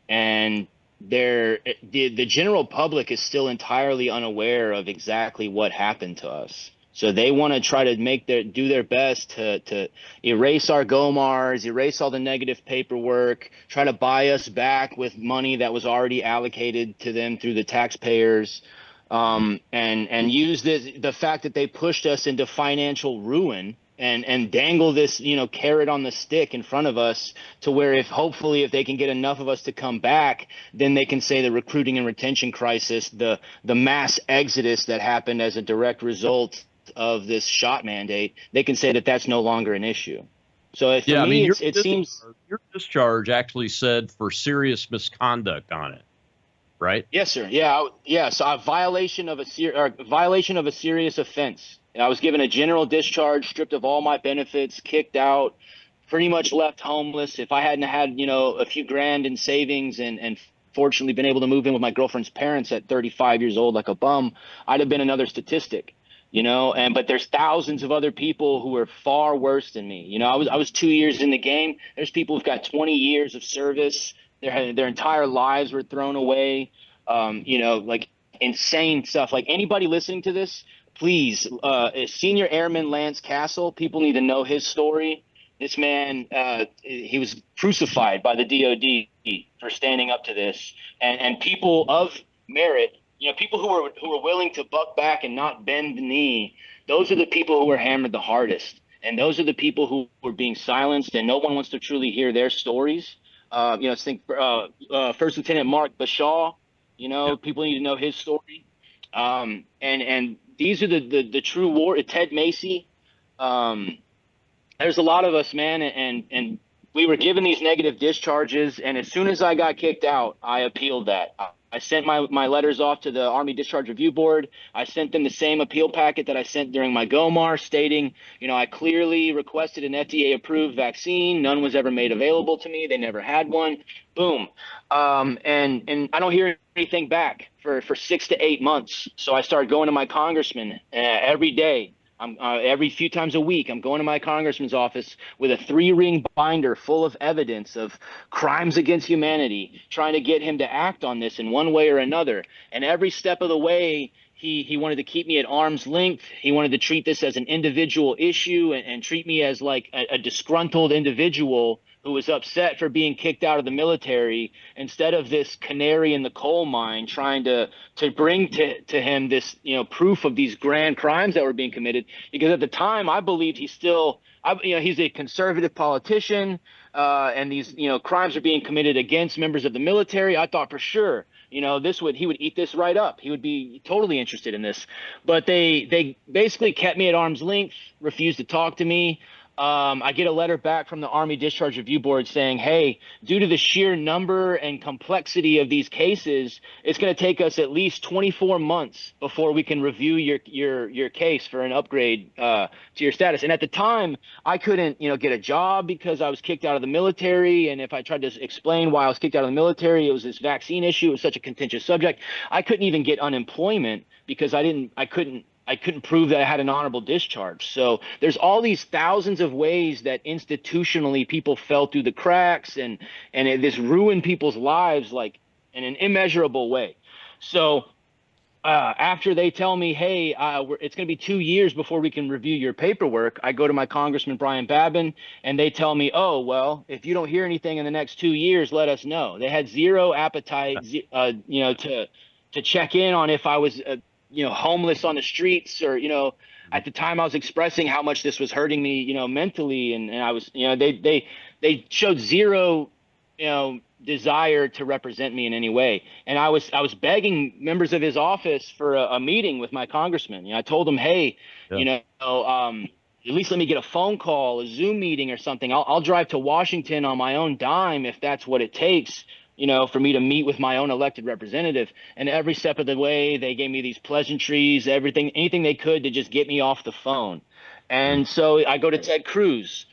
And the general public is still entirely unaware of exactly what happened to us. So they want to try to do their best to erase our GOMARs, erase all the negative paperwork, try to buy us back with money that was already allocated to them through the taxpayers, and use the fact that they pushed us into financial ruin and dangle this, carrot on the stick in front of us to where hopefully if they can get enough of us to come back, then they can say the recruiting and retention crisis, the mass exodus that happened as a direct result of this shot mandate, they can say that that's no longer an issue. So it seems your discharge actually said for serious misconduct on it, right? Yes, sir. Yeah. So a violation of a serious offense. I was given a general discharge, stripped of all my benefits, kicked out, pretty much left homeless. If I hadn't had, a few grand in savings and fortunately been able to move in with my girlfriend's parents at 35 years old like a bum, I'd have been another statistic, but there's thousands of other people who are far worse than me. I was 2 years in the game. There's people who've got 20 years of service. Their entire lives were thrown away. Like insane stuff. Like, anybody listening to this, please, Senior Airman Lance Castle, people need to know his story. This man, he was crucified by the DOD for standing up to this, and people of merit, people who were willing to buck back and not bend the knee. Those are the people who were hammered the hardest, and those are the people who were being silenced, and no one wants to truly hear their stories. Think First Lieutenant Mark Bashaw. People need to know his story. And these are the true war. Ted Macy. There's a lot of us, man, and we were given these negative discharges, and as soon as I got kicked out, I appealed that. I sent my letters off to the Army Discharge Review Board. I sent them the same appeal packet that I sent during my GOMAR, stating, I clearly requested an FDA-approved vaccine. None was ever made available to me. They never had one. Boom. And I don't hear anything back for 6 to 8 months. So I started going to my congressman every day. Every few times a week, I'm going to my congressman's office with a 3-ring binder full of evidence of crimes against humanity, trying to get him to act on this in one way or another. And every step of the way, he wanted to keep me at arm's length. He wanted to treat this as an individual issue and treat me as like a disgruntled individual who was upset for being kicked out of the military, instead of this canary in the coal mine trying to bring to him this, proof of these grand crimes that were being committed. Because at the time, I believed he's a conservative politician, and these, crimes are being committed against members of the military. I thought for sure, he would eat this right up. He would be totally interested in this. But they basically kept me at arm's length, refused to talk to me. I get a letter back from the Army Discharge Review Board saying, hey, due to the sheer number and complexity of these cases, it's going to take us at least 24 months before we can review your case for an upgrade to your status. And at the time, I couldn't, get a job because I was kicked out of the military. And if I tried to explain why I was kicked out of the military, it was this vaccine issue. It was such a contentious subject. I couldn't even get unemployment because I couldn't prove that I had an honorable discharge. So there's all these thousands of ways that institutionally people fell through the cracks, and this ruined people's lives like in an immeasurable way. So after they tell me, hey, it's going to be 2 years before we can review your paperwork, I go to my Congressman Brian Babin, and they tell me, oh, well, if you don't hear anything in the next 2 years, let us know. They had zero appetite, to check in on if I was homeless on the streets, or, at the time I was expressing how much this was hurting me, mentally. And I was, they showed zero, desire to represent me in any way. And I was begging members of his office for a meeting with my congressman. I told him, hey, at least let me get a phone call, a Zoom meeting or something. I'll drive to Washington on my own dime if that's what it takes, for me to meet with my own elected representative. And every step of the way, they gave me these pleasantries, anything they could to just get me off the phone. And so I go to Ted Cruz.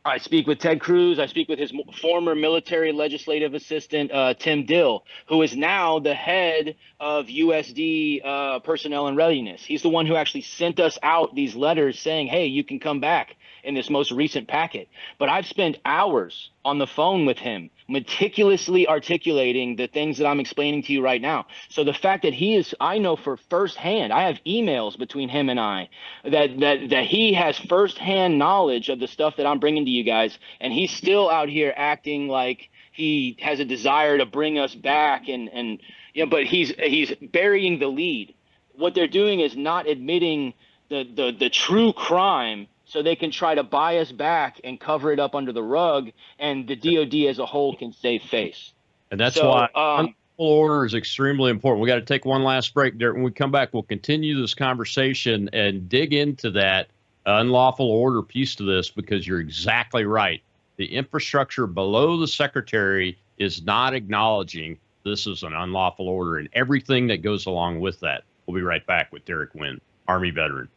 I speak with Ted Cruz. I speak with his former military legislative assistant, Tim Dill, who is now the head of USD personnel and readiness. He's the one who actually sent us out these letters saying, hey, you can come back in this most recent packet. But I've spent hours on the phone with him, meticulously articulating the things that I'm explaining to you right now. So the fact that I know for firsthand, I have emails between him and I, that he has firsthand knowledge of the stuff that I'm bringing to you guys, and he's still out here acting like he has a desire to bring us back, but he's burying the lead. What they're doing is not admitting the true crime, so they can try to buy us back and cover it up under the rug, and the DOD as a whole can save face. And that's why unlawful order is extremely important. We got to take one last break, Derek. When we come back, we'll continue this conversation and dig into that unlawful order piece to this, because you're exactly right. The infrastructure below the secretary is not acknowledging this is an unlawful order and everything that goes along with that. We'll be right back with Derek Wynn, Army veteran.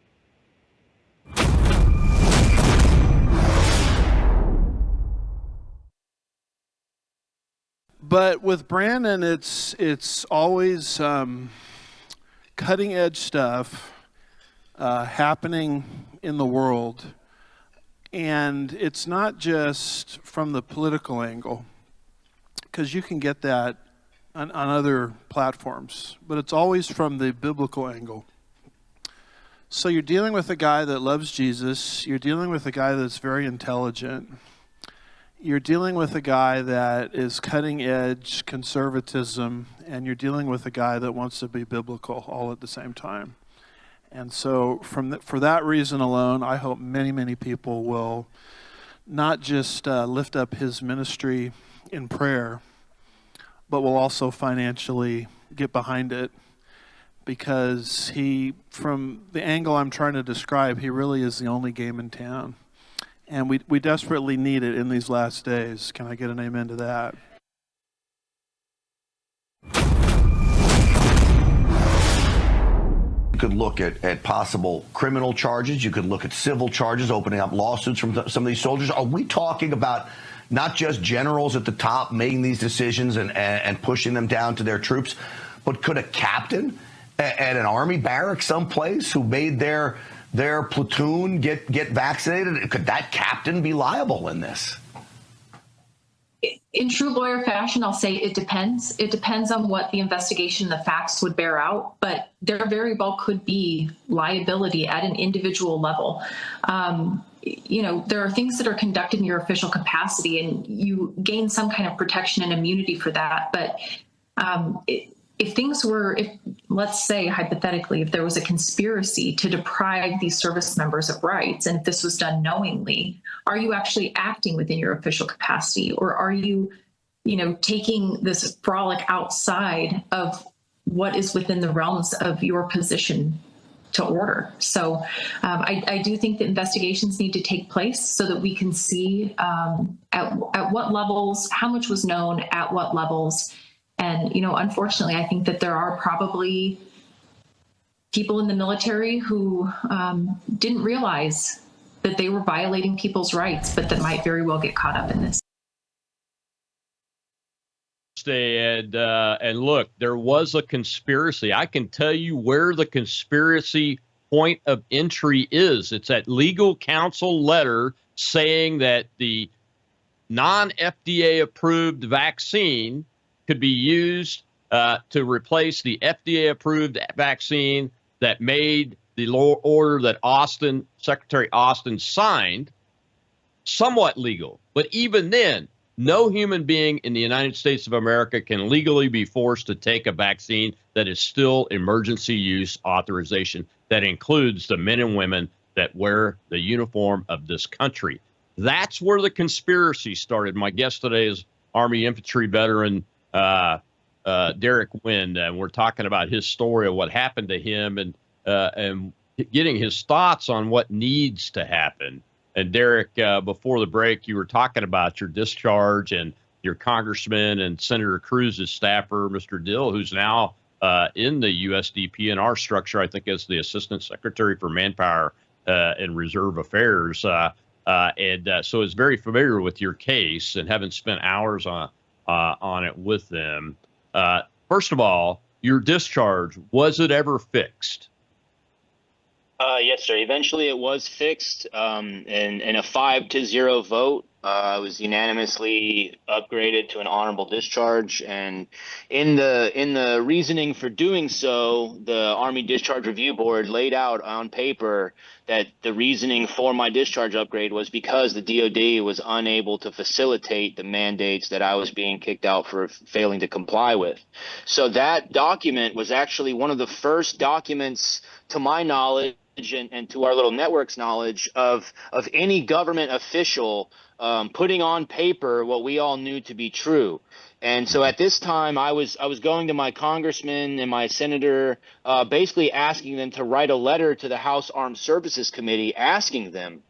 But with Brandon, it's always cutting edge stuff happening in the world, and it's not just from the political angle, because you can get that on other platforms, but it's always from the biblical angle. So you're dealing with a guy that loves Jesus. You're dealing with a guy that's very intelligent. You're dealing with a guy that is cutting edge conservatism, and you're dealing with a guy that wants to be biblical all at the same time. And so for that reason alone, I hope many, many people will not just lift up his ministry in prayer, but will also financially get behind it, because from the angle I'm trying to describe, he really is the only game in town. And we desperately need it in these last days. Can I get an amen to that? You could look at possible criminal charges. You could look at civil charges, opening up lawsuits from some of these soldiers. Are we talking about not just generals at the top making these decisions and pushing them down to their troops, but could a captain at an army barracks someplace who made their platoon get vaccinated, could that captain be liable in this? In true lawyer fashion, I'll say it depends. It depends on what the investigation, the facts would bear out, but there very well could be liability at an individual level. There are things that are conducted in your official capacity, and you gain some kind of protection and immunity for that. But if let's say hypothetically, if there was a conspiracy to deprive these service members of rights, and if this was done knowingly, are you actually acting within your official capacity, or are you, taking this frolic outside of what is within the realms of your position to order? So I do think that investigations need to take place so that we can see at what levels, how much was known, at what levels. And, unfortunately, I think that there are probably people in the military who didn't realize that they were violating people's rights, but that might very well get caught up in this. And look, there was a conspiracy. I can tell you where the conspiracy point of entry is. It's that legal counsel letter saying that the non-FDA approved vaccine could be used to replace the FDA approved vaccine that made the law order that Secretary Austin signed somewhat legal. But even then, no human being in the United States of America can legally be forced to take a vaccine that is still emergency use authorization, that includes the men and women that wear the uniform of this country. That's where the conspiracy started. My guest today is Army infantry veteran Derek Wind, and we're talking about his story of what happened to him and getting his thoughts on what needs to happen. And Derek, before the break, you were talking about your discharge and your Congressman and Senator Cruz's staffer, Mr. Dill, who's now in the USDP in our structure, I think as the Assistant Secretary for Manpower and Reserve Affairs. So is very familiar with your case and having spent hours on it with them. First of all, your discharge, was it ever fixed? Yes, sir. Eventually it was fixed in a 5-0 vote. I was unanimously upgraded to an honorable discharge, and in the reasoning for doing so, the Army Discharge Review Board laid out on paper that the reasoning for my discharge upgrade was because the DoD was unable to facilitate the mandates that I was being kicked out for failing to comply with. So that document was actually one of the first documents, to my knowledge and to our little network's knowledge, of any government official putting on paper what we all knew to be true. And so at this time, I was going to my congressman and my senator, basically asking them to write a letter to the House Armed Services Committee, asking them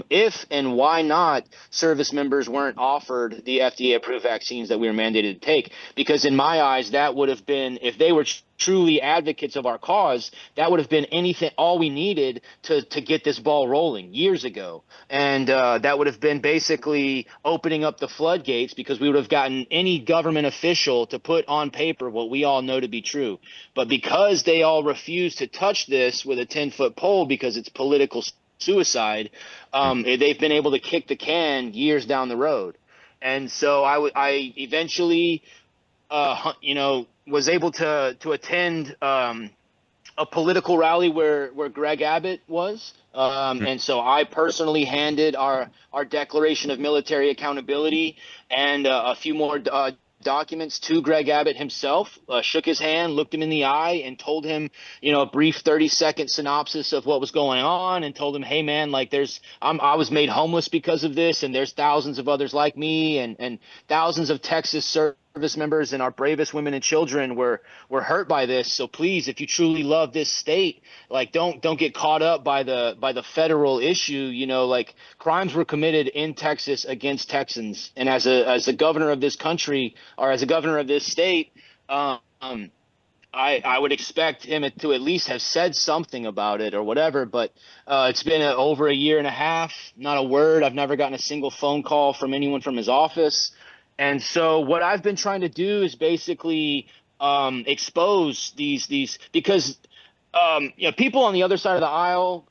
if and why not service members weren't offered the FDA-approved vaccines that we were mandated to take. Because in my eyes, that would have been, if they were truly advocates of our cause, that would have been all we needed to get this ball rolling years ago. And that would have been basically opening up the floodgates, because we would have gotten any government official to put on paper what we all know to be true. But because they all refuse to touch this with a 10-foot pole because it's political suicide, they've been able to kick the can years down the road. And so I eventually was able to attend a political rally where Greg Abbott was. And so I personally handed our Declaration of Military Accountability and a few more documents to Greg Abbott himself, shook his hand, looked him in the eye, and told him, a brief 30-second synopsis of what was going on, and told him, hey man, like I was made homeless because of this, and there's thousands of others like me, and thousands of Texas service members and our bravest women and children were hurt by this. So please, if you truly love this state, like don't get caught up by the federal issue. Like crimes were committed in Texas against Texans, and as a governor of this country, or as a governor of this state, I would expect him to at least have said something about it or whatever. But it's been over a year and a half, not a word. I've never gotten a single phone call from anyone from his office. And so what I've been trying to do is basically expose these because people on the other side of the aisle,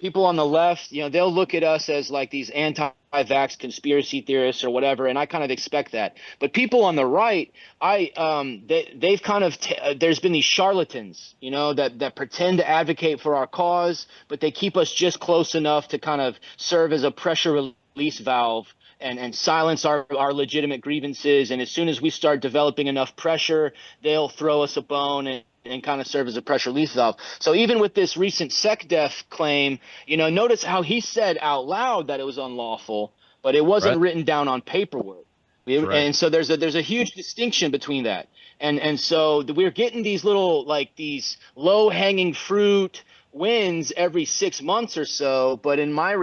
people on the left, they'll look at us as like these anti-vax conspiracy theorists or whatever, and I kind of expect that. But people on the right, they've kind of there's been these charlatans, that pretend to advocate for our cause, but they keep us just close enough to kind of serve as a pressure release valve and silence our legitimate grievances. And as soon as we start developing enough pressure, they'll throw us a bone and kind of serve as a pressure release valve. So even with this recent SecDef claim, notice how he said out loud that it was unlawful, but it wasn't written down on paperwork. And so there's a huge distinction between that. And so we're getting these little, like these low hanging fruit wins every 6 months or so, but in my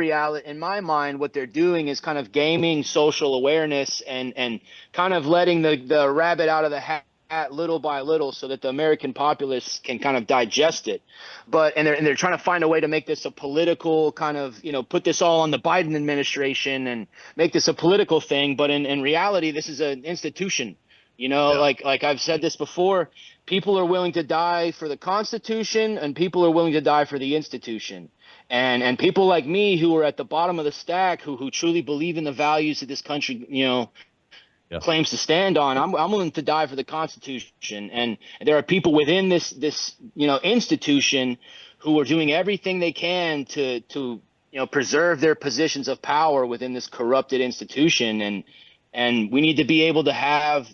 mind, what they're doing is kind of gaming social awareness and kind of letting the rabbit out of the hat little by little, so that the American populace can kind of digest it. And they're trying to find a way to make this a political kind of, put this all on the Biden administration and make this a political thing. But in reality, this is an institution. Like I've said this before, people are willing to die for the Constitution, and people are willing to die for the institution. And people like me who are at the bottom of the stack, who truly believe in the values that this country, claims to stand on, I'm willing to die for the Constitution. And there are people within this institution who are doing everything they can to preserve their positions of power within this corrupted institution. And we need to be able to have,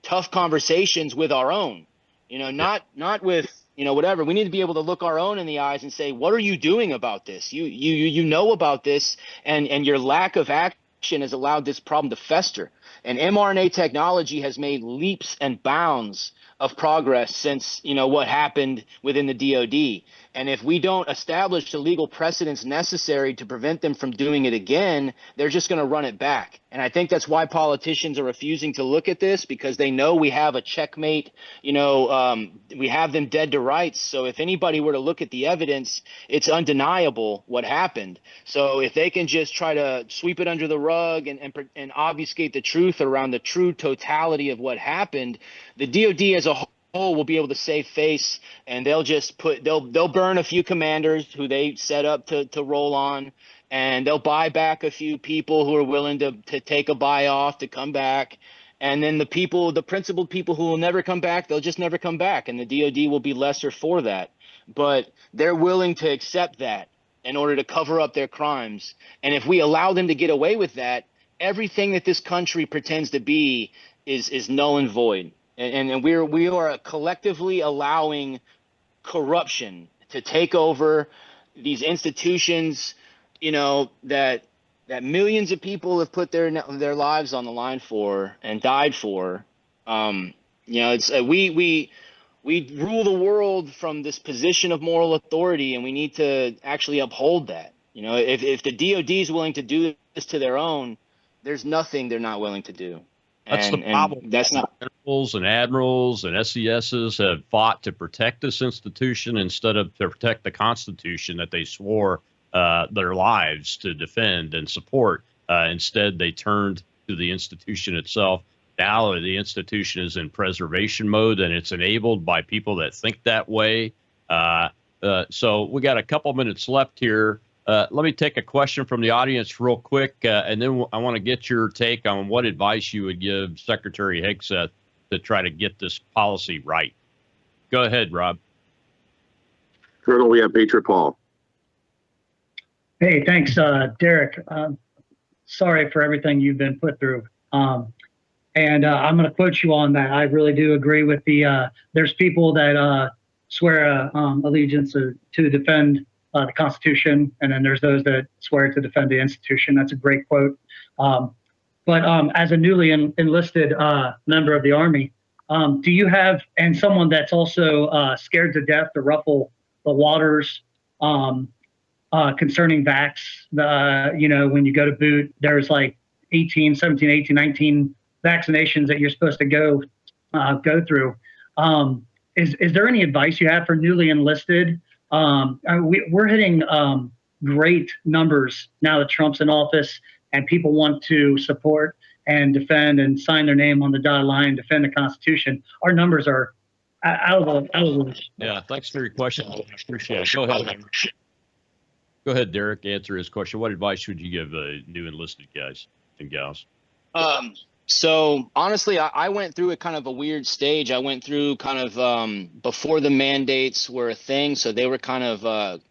tough conversations with our own, not with, whatever. We need to be able to look our own in the eyes and say, what are you doing about this? You know about this, and your lack of action has allowed this problem to fester. And mRNA technology has made leaps and bounds of progress since, what happened within the DoD. And if we don't establish the legal precedents necessary to prevent them from doing it again, they're just going to run it back. And I think that's why politicians are refusing to look at this, because they know we have a checkmate. We have them dead to rights. So if anybody were to look at the evidence, it's undeniable what happened. So if they can just try to sweep it under the rug and obfuscate the truth around the true totality of what happened, the DoD as a whole will be able to save face, and they'll burn a few commanders who they set up to roll on, and they'll buy back a few people who are willing to take a buy off to come back. And then the principled people who will never come back, they'll just never come back, and the DoD will be lesser for that. But they're willing to accept that in order to cover up their crimes. And if we allow them to get away with that, everything that this country pretends to be is null and void. And we are collectively allowing corruption to take over these institutions, that millions of people have put their lives on the line for and died for. It's we rule the world from this position of moral authority, and we need to actually uphold that. If the DoD is willing to do this to their own, there's nothing they're not willing to do. That's the problem. That's not. Generals and admirals and SESs have fought to protect this institution instead of to protect the Constitution that they swore their lives to defend and support. Instead, they turned to the institution itself. Now the institution is in preservation mode, and it's enabled by people that think that way. So we got a couple minutes left here. Let me take a question from the audience real quick, and then I want to get your take on what advice you would give Secretary Hegseth to try to get this policy right. Go ahead, Rob. Colonel, we have Patriot Paul. Hey, thanks, Derek. Sorry for everything you've been put through. And I'm going to quote you on that. I really do agree with there's people that swear allegiance to defend the Constitution, and then there's those that swear to defend the institution. That's a great quote. But as a newly enlisted member of the Army, do you have, and someone that's also scared to death to ruffle the waters concerning vax, when you go to boot, there's like 18, 17, 18, 19 vaccinations that you're supposed to go through. Is there any advice you have for newly enlisted? We're hitting great numbers now that Trump's in office, and people want to support and defend and sign their name on the dotted line, defend the Constitution. Our numbers are out of the reach. Yeah, thanks for your question. I appreciate it. Go ahead. Go ahead, Derek. Answer his question. What advice would you give new enlisted guys and gals? So honestly, I went through a kind of a weird stage. I went through kind of before the mandates were a thing. So they were kind of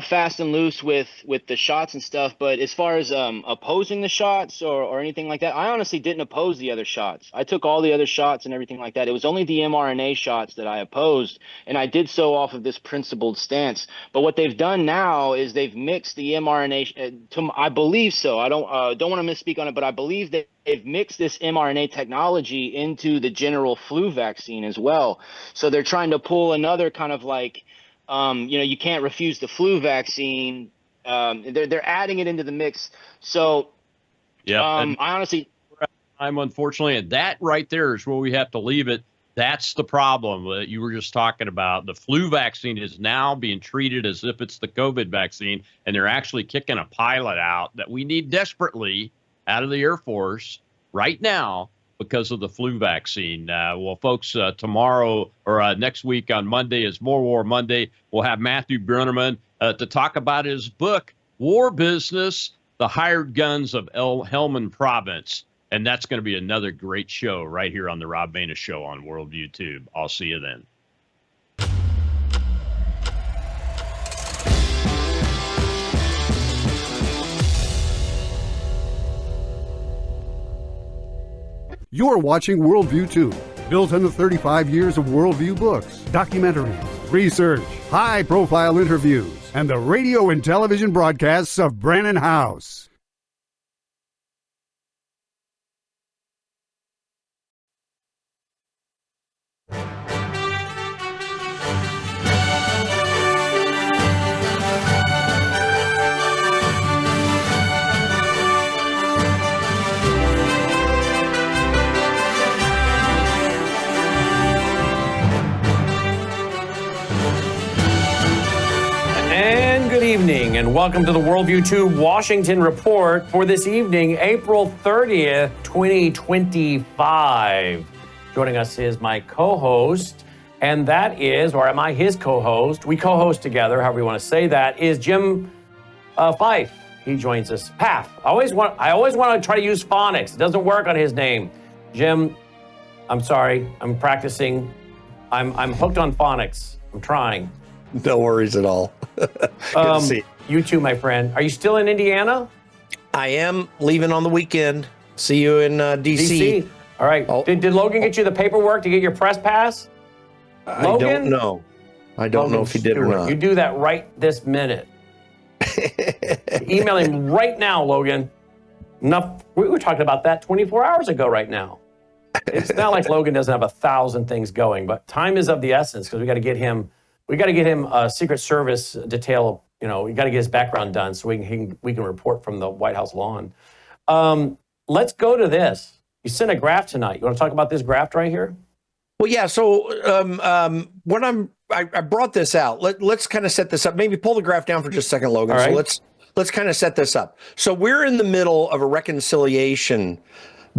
fast and loose with the shots and stuff. But as far as opposing the shots or anything like that, I honestly didn't oppose the other shots. I took all the other shots and everything like that. It was only the mRNA shots that I opposed, and I did so off of this principled stance. But what they've done now is they've mixed the mRNA. I believe so. I don't want to misspeak on it, but I believe that they've mixed this mRNA technology into the general flu vaccine as well. So they're trying to pull another kind of like, you can't refuse the flu vaccine. They're adding it into the mix. So, yeah, I honestly, I'm unfortunately, and that right there is where we have to leave it. That's the problem that you were just talking about. The flu vaccine is now being treated as if it's the COVID vaccine, and they're actually kicking a pilot out that we need desperately out of the Air Force right now because of the flu vaccine. Well, folks, tomorrow or next week on Monday is More War Monday. We'll have Matthew Brunnerman to talk about his book, War Business, The Hired Guns of Helmand Province. And that's going to be another great show right here on the Rob Maness Show on Worldview Tube. I'll see you then. You're watching Worldview Tube, built on the 35 years of Worldview books, documentaries, research, high-profile interviews, and the radio and television broadcasts of Brannon House. And good evening, and welcome to the Worldview 2 Washington Report for this evening, April 30th, 2025. Joining us is my co-host, and that is, or am I his co-host? We co-host together, however you want to say that, is Jim Fife. He joins us. Path. I always want to try to use phonics. It doesn't work on his name. Jim, I'm sorry. I'm practicing. I'm hooked on phonics. I'm trying. No worries at all. Good to see you. You too, my friend. Are you still in Indiana? I am leaving on the weekend. See you in D.C. All right. Oh. Did Logan get you the paperwork to get your press pass? Logan? I don't know. I don't know if he did or not. You do that right this minute. Email him right now, Logan. We were talking about that 24 hours ago right now. It's not like Logan doesn't have 1,000 things going, but time is of the essence because we got to get him a Secret Service detail. We got to get his background done so we can report from the White House lawn. Let's go to this. You sent a graph tonight. You want to talk about this graph right here? Well, yeah. So when I brought this out, let's kind of set this up. Maybe pull the graph down for just a second, Logan. All right. So let's kind of set this up. So we're in the middle of a reconciliation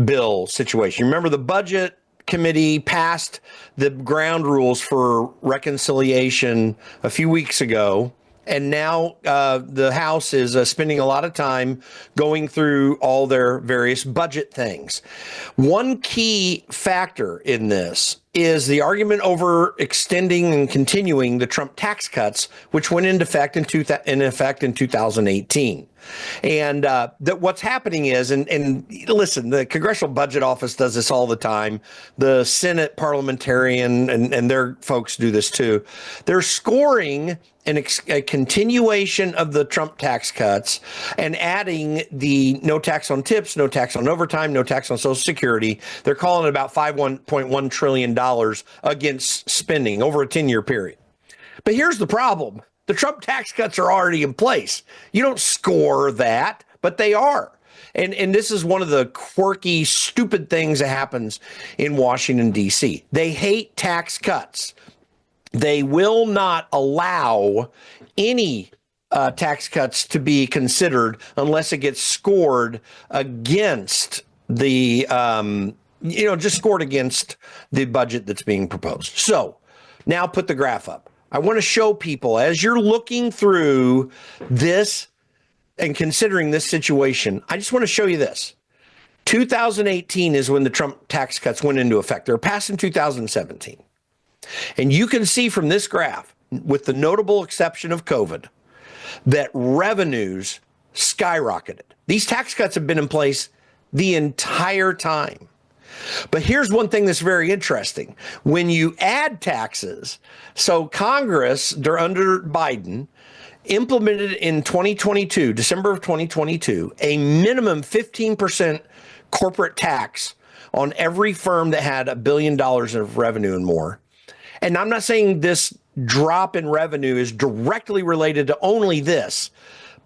bill situation. Remember, the budget committee passed the ground rules for reconciliation a few weeks ago. And now the House is spending a lot of time going through all their various budget things. One key factor in this is the argument over extending and continuing the Trump tax cuts, which went into effect in 2018. And that what's happening is, and listen, the Congressional Budget Office does this all the time. The Senate parliamentarian and their folks do this too. They're scoring a continuation of the Trump tax cuts and adding the no tax on tips, no tax on overtime, no tax on Social Security. They're calling it about $5.1 trillion against spending over a 10-year period. But here's the problem. The Trump tax cuts are already in place. You don't score that, but they are. And this is one of the quirky, stupid things that happens in Washington, D.C. They hate tax cuts. They will not allow any tax cuts to be considered unless it gets scored against the, just scored against the budget that's being proposed. So now put the graph up. I want to show people, as you're looking through this and considering this situation, I just want to show you this. 2018 is when the Trump tax cuts went into effect. They were passed in 2017. And you can see from this graph, with the notable exception of COVID, that revenues skyrocketed. These tax cuts have been in place the entire time. But here's one thing that's very interesting. When you add taxes, so Congress, they're under Biden, implemented in 2022, December of 2022, a minimum 15% corporate tax on every firm that had $1 billion of revenue and more. And I'm not saying this drop in revenue is directly related to only this,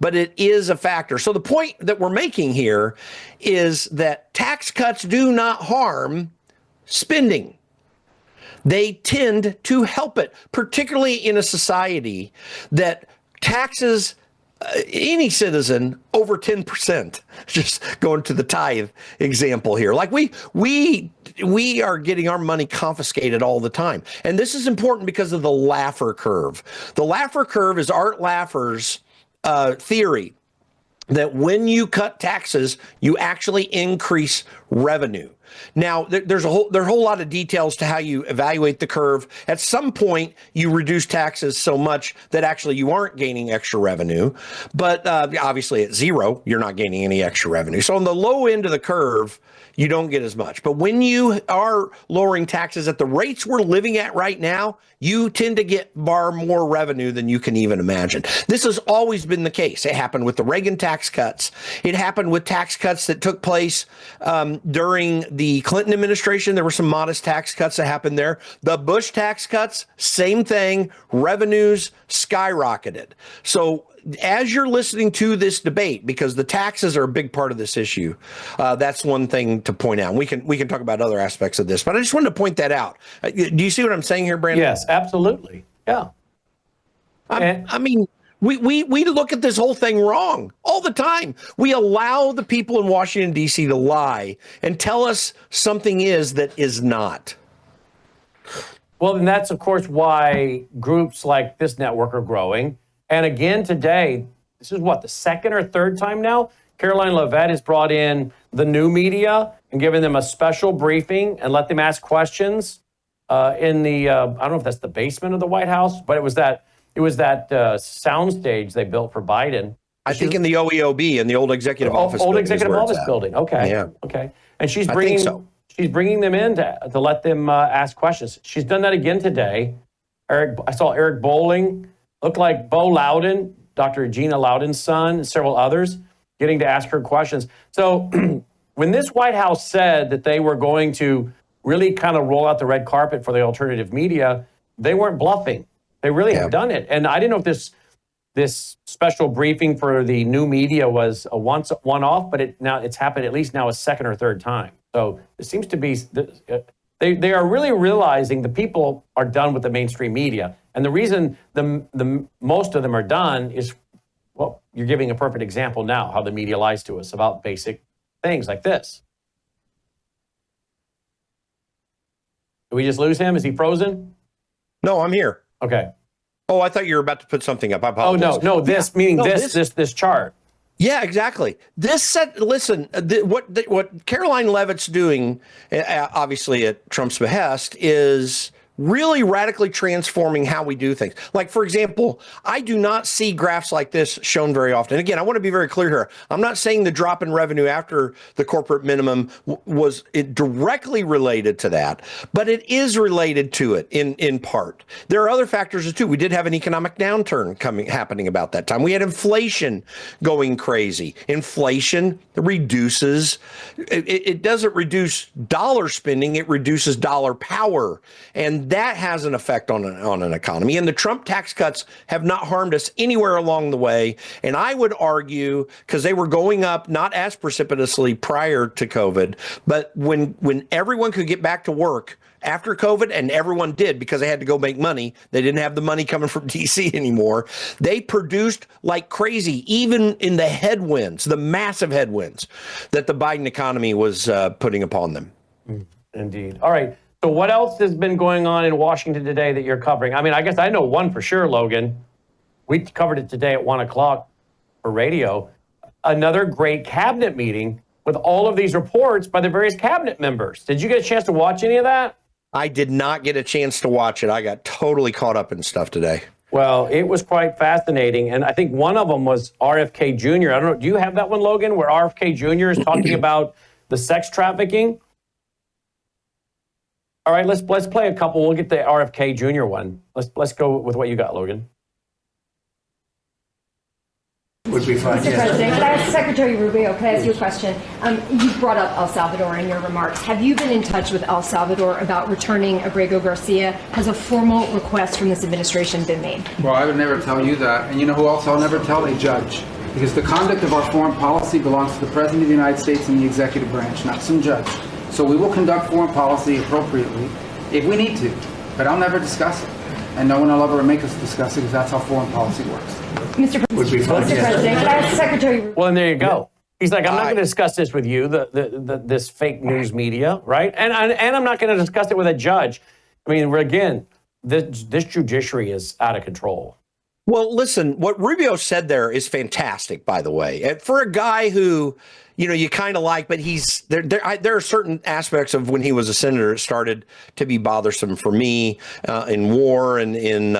but it is a factor. So the point that we're making here is that tax cuts do not harm spending. They tend to help it, particularly in a society that taxes any citizen over 10%. Just going to the tithe example here. Like we are getting our money confiscated all the time. And this is important because of the Laffer curve. The Laffer curve is Art Laffer's theory that when you cut taxes, you actually increase revenue. Now, there's a whole lot of details to how you evaluate the curve. At some point, you reduce taxes so much that actually you aren't gaining extra revenue. But obviously at zero, you're not gaining any extra revenue. So on the low end of the curve, you don't get as much. But when you are lowering taxes at the rates we're living at right now, you tend to get far more revenue than you can even imagine. This has always been the case. It happened with the Reagan tax cuts. It happened with tax cuts that took place during the Clinton administration. There were some modest tax cuts that happened there. The Bush tax cuts, same thing. Revenues skyrocketed. So as you're listening to this debate, because the taxes are a big part of this issue, that's one thing to point out. We can talk about other aspects of this, but I just wanted to point that out. Do you see what I'm saying here, Brandon? Yes, absolutely. Yeah. I mean, we look at this whole thing wrong all the time. We allow the people in Washington, D.C. to lie and tell us something is that is not. Well, and that's, of course, why groups like this network are growing. And again, today, this is what, the second or third time now? Caroline Leavitt has brought in the new media and given them a special briefing and let them ask questions in the, I don't know if that's the basement of the White House, but it was that soundstage they built for Biden. I think in the OEOB, in the old executive office building. Old executive office building. Okay. Yeah. Okay. And she's bringing them in to let them ask questions. She's done that again today. I saw Eric Bolling, looked like Bo Loudon, Dr. Regina Loudon's son, and several others getting to ask her questions. So when this White House said that they were going to really kind of roll out the red carpet for the alternative media, they weren't bluffing. They really have done it. And I didn't know if this special briefing for the new media was a one-off, but it's happened at least now a second or third time. So it seems to be, they are really realizing the people are done with the mainstream media. And the reason the most of them are done is, well, you're giving a perfect example now, how the media lies to us about basic things like this. Did we just lose him? Is he frozen? No, I'm here. Okay. Oh, I thought you were about to put something up. I Oh, apologize. no, this, meaning this chart. Yeah, exactly. This set. Listen, what Caroline Leavitt's doing, obviously at Trump's behest, is really radically transforming how we do things. Like, for example, I do not see graphs like this shown very often. Again, I want to be very clear here. I'm not saying the drop in revenue after the corporate minimum was directly related to that, but it is related to it in part. There are other factors too. We did have an economic downturn happening about that time. We had inflation going crazy. Inflation reduces, it doesn't reduce dollar spending, it reduces dollar power. And that has an effect on an economy. And the Trump tax cuts have not harmed us anywhere along the way. And I would argue, because they were going up not as precipitously prior to COVID, but when everyone could get back to work after COVID, and everyone did because they had to go make money. They didn't have the money coming from DC anymore. They produced like crazy, even in the headwinds, the massive headwinds that the Biden economy was putting upon them. Indeed. All right. So what else has been going on in Washington today that you're covering? I mean, I guess I know one for sure, Logan. We covered it today at 1 o'clock for radio. Another great cabinet meeting with all of these reports by the various cabinet members. Did you get a chance to watch any of that? I did not get a chance to watch it. I got totally caught up in stuff today. Well, it was quite fascinating. And I think one of them was RFK Jr. I don't know. Do you have that one, Logan, where RFK Jr. is talking about the sex trafficking? All right, let's play a couple. We'll get the RFK Jr. one. Let's go with what you got, Logan. Would be fine. Mr. President, could I ask Secretary Rubio, could I ask you a question? You brought up El Salvador in your remarks. Have you been in touch with El Salvador about returning Abrego Garcia? Has a formal request from this administration been made? Well, I would never tell you that. And you know who else I'll never tell? A judge. Because the conduct of our foreign policy belongs to the President of the United States and the executive branch, not some judge. So we will conduct foreign policy appropriately if we need to. But I'll never discuss it. And no one will ever make us discuss it because that's how foreign policy works. Mr. President, could I ask Secretary Rubio? Well, and there you go. He's like, I'm not going to discuss this with you, this fake news media, right? And I'm not going to discuss it with a judge. I mean, again, this judiciary is out of control. Well, listen, what Rubio said there is fantastic, by the way. And for a guy who, you kind of like, but there are certain aspects of when he was a senator that started to be bothersome for me in war and in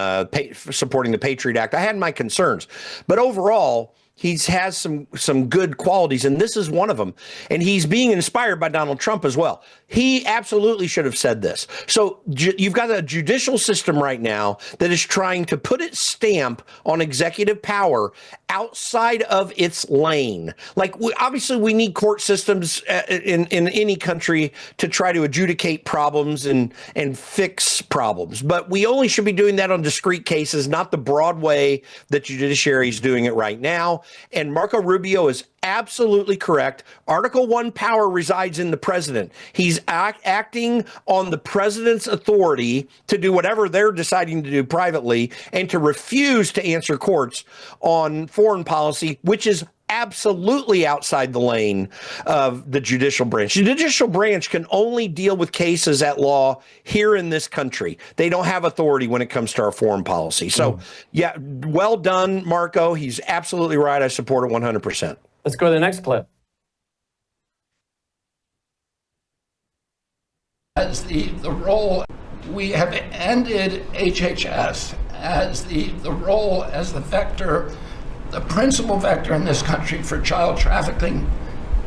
supporting the Patriot Act. I had my concerns, but overall, he has some good qualities, and this is one of them. And he's being inspired by Donald Trump as well. He absolutely should have said this. So you've got a judicial system right now that is trying to put its stamp on executive power outside of its lane. Like, obviously, we need court systems in any country to try to adjudicate problems and fix problems. But we only should be doing that on discrete cases, not the broad way that judiciary is doing it right now. And Marco Rubio is absolutely correct. Article 1 power resides in the president. He's acting on the president's authority to do whatever they're deciding to do privately and to refuse to answer courts on foreign policy, which is absolutely outside the lane of the judicial branch. The judicial branch can only deal with cases at law here in this country. They don't have authority when it comes to our foreign policy. So, yeah, well done, Marco. He's absolutely right. I support it 100%. Let's go to the next clip. As the role, we have ended HHS as the role as the vector, the principal vector in this country for child trafficking.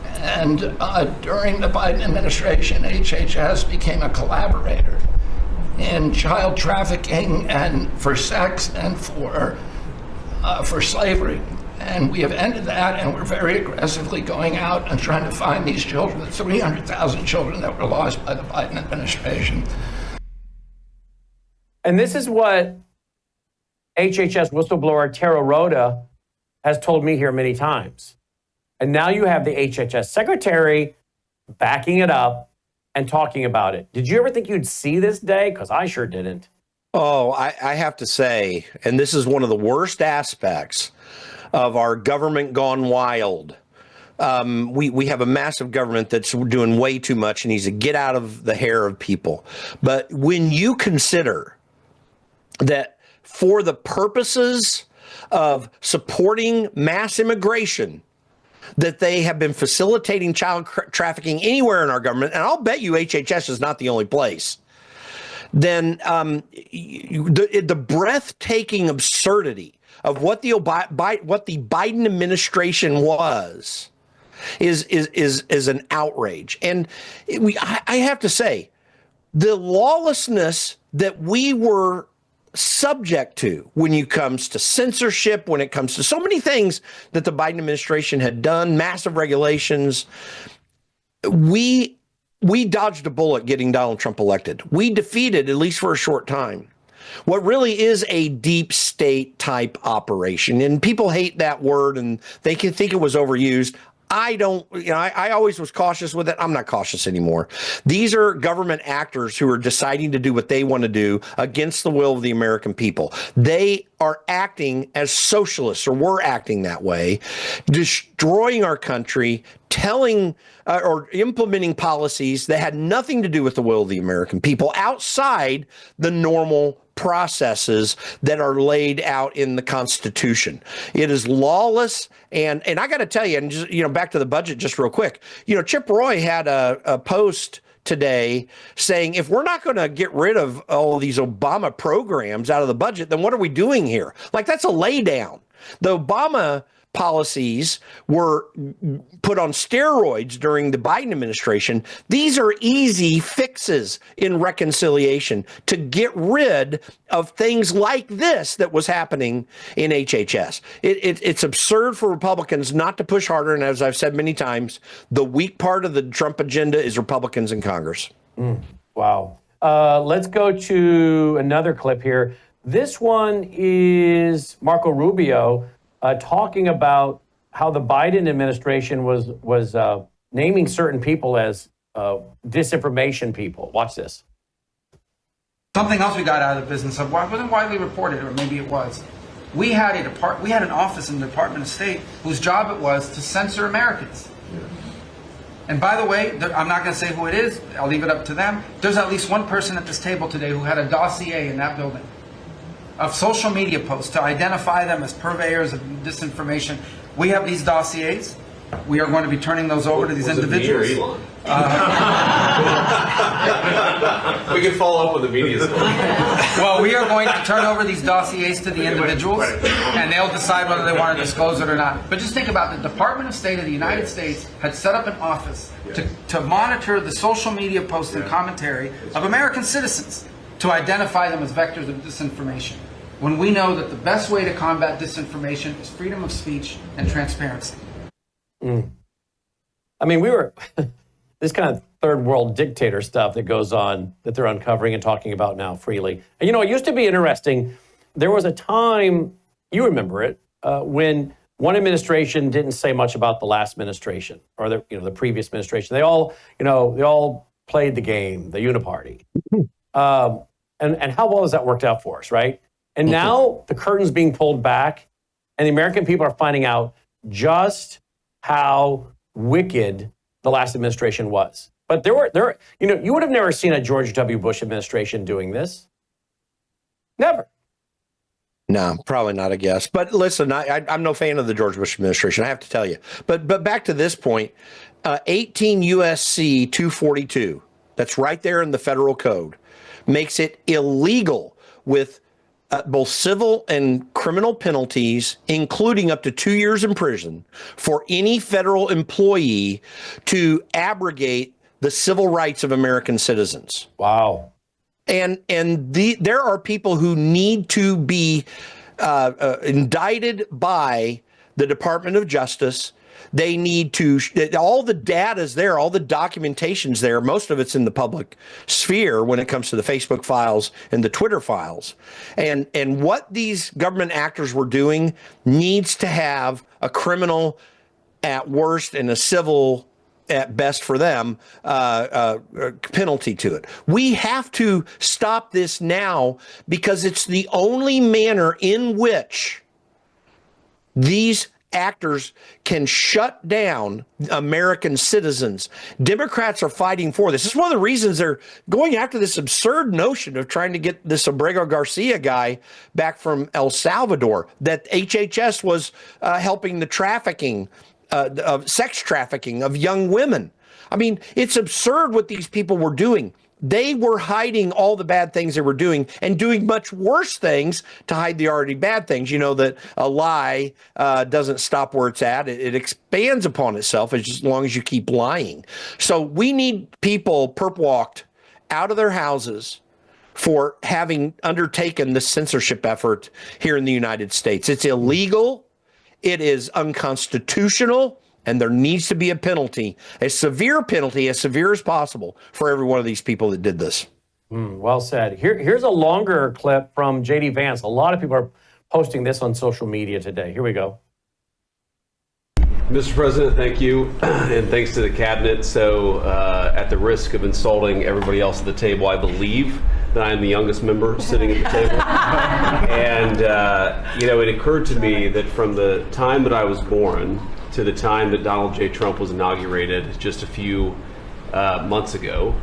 And during the Biden administration, HHS became a collaborator in child trafficking and for sex and for slavery. And we have ended that, and we're very aggressively going out and trying to find these children, the 300,000 children that were lost by the Biden administration. And this is what HHS whistleblower Tara Rhoda has told me here many times. And now you have the HHS secretary backing it up and talking about it. Did you ever think you'd see this day? Because I sure didn't. Oh, I have to say, and this is one of the worst aspects of our government gone wild. We have a massive government that's doing way too much and needs to get out of the hair of people. But when you consider that for the purposes of supporting mass immigration, that they have been facilitating child trafficking anywhere in our government, and I'll bet you HHS is not the only place, then the breathtaking absurdity of what the Biden administration was is an outrage. And I have to say, the lawlessness that we were subject to when it comes to censorship, when it comes to so many things that the Biden administration had done, massive regulations, we dodged a bullet getting Donald Trump elected. We defeated, at least for a short time, what really is a deep state type operation. And people hate that word and they can think it was overused. I don't, I always was cautious with it. I'm not cautious anymore. These are government actors who are deciding to do what they want to do against the will of the American people. They are acting as socialists, or were acting that way, destroying our country, telling or implementing policies that had nothing to do with the will of the American people outside the normal processes that are laid out in the Constitution. It is lawless. And I got to tell you, and just, back to the budget just real quick, Chip Roy had a post today saying, if we're not going to get rid of all of these Obama programs out of the budget, then what are we doing here? Like, that's a lay down. The Obama policies were put on steroids during the Biden administration. These are easy fixes in reconciliation to get rid of things like this that was happening in HHS. It's absurd for Republicans not to push harder. And as I've said many times, the weak part of the Trump agenda is Republicans in Congress. Wow. Let's go to another clip here. This one is Marco Rubio talking about how the Biden administration was naming certain people as disinformation people. Watch this. Something else we got out of the business of wasn't widely reported, or maybe it was. We had an office in the Department of State whose job it was to censor Americans. And by the way, I'm not going to say who it is. I'll leave it up to them. There's at least one person at this table today who had a dossier in that building of social media posts to identify them as purveyors of disinformation. We have these dossiers. We are going to be turning those over to these individuals. Me or Elon? We can follow up with the media story. Well, we are going to turn over these dossiers to the individuals, and they'll decide whether they want to disclose it or not. But just think about it. The Department of State of the United States had set up an office to monitor the social media posts and commentary of American citizens to identify them as vectors of disinformation, when we know that the best way to combat disinformation is freedom of speech and transparency. I mean, we were this kind of third world dictator stuff that goes on that they're uncovering and talking about now freely. And it used to be interesting. There was a time, you remember it, when one administration didn't say much about the last administration or the previous administration. They all played the game, the uniparty. And how well has that worked out for us, right? And now the curtain's being pulled back, and the American people are finding out just how wicked the last administration was. But you would have never seen a George W. Bush administration doing this. Never. No, probably not, I guess. But listen, I'm no fan of the George Bush administration, I have to tell you. But back to this point, 18 U.S.C. 242, that's right there in the federal code, makes it illegal with both civil and criminal penalties, including up to 2 years in prison, for any federal employee to abrogate the civil rights of American citizens. Wow. And there are people who need to be indicted by the Department of Justice. They need to, all the data's there, all the documentation's there. Most of it's in the public sphere when it comes to the Facebook files and the Twitter files. And what these government actors were doing needs to have a criminal at worst and a civil at best for them penalty to it. We have to stop this now, because it's the only manner in which these actors can shut down American citizens. Democrats are fighting for this. This is one of the reasons they're going after this absurd notion of trying to get this Abrego Garcia guy back from El Salvador, that HHS was helping the trafficking, of sex trafficking of young women. I mean, it's absurd what these people were doing. They were hiding all the bad things they were doing and doing much worse things to hide the already bad things. You know that a lie doesn't stop where it's at. It expands upon itself as long as you keep lying. So we need people perp walked out of their houses for having undertaken the censorship effort here in the United States. It's illegal. It is unconstitutional. And there needs to be a penalty, a severe penalty, as severe as possible for every one of these people that did this. Well said. Here's a longer clip from J.D. Vance. A lot of people are posting this on social media today. Here we go. Mr. President, thank you, and thanks to the cabinet. So at the risk of insulting everybody else at the table, I believe that I am the youngest member sitting at the table. And, it occurred to me that from the time that I was born to the time that Donald J. Trump was inaugurated just a few months ago,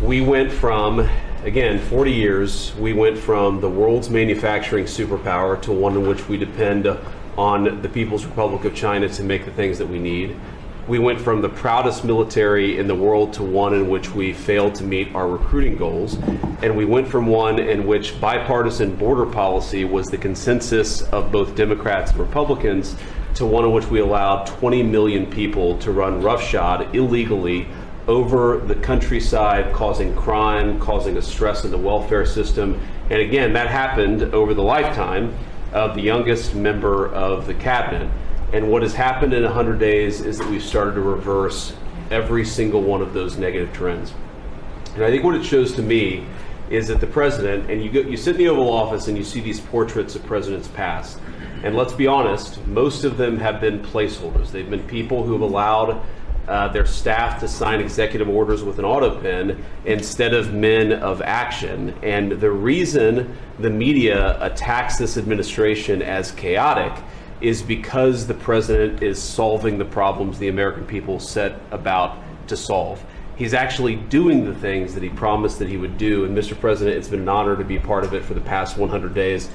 we went from, again, 40 years, we went from the world's manufacturing superpower to one in which we depend on the People's Republic of China to make the things that we need. We went from the proudest military in the world to one in which we failed to meet our recruiting goals. And we went from one in which bipartisan border policy was the consensus of both Democrats and Republicans to one in which we allowed 20 million people to run roughshod illegally over the countryside, causing crime, causing a stress in the welfare system. And again, that happened over the lifetime of the youngest member of the cabinet. And what has happened in 100 days is that we've started to reverse every single one of those negative trends. And I think what it shows to me is that the president, and you sit in the Oval Office and you see these portraits of presidents past. And let's be honest, most of them have been placeholders. They've been people who have allowed their staff to sign executive orders with an auto pen instead of men of action. And the reason the media attacks this administration as chaotic is because the president is solving the problems the American people set about to solve. He's actually doing the things that he promised that he would do. And Mr. President, it's been an honor to be part of it for the past 100 days.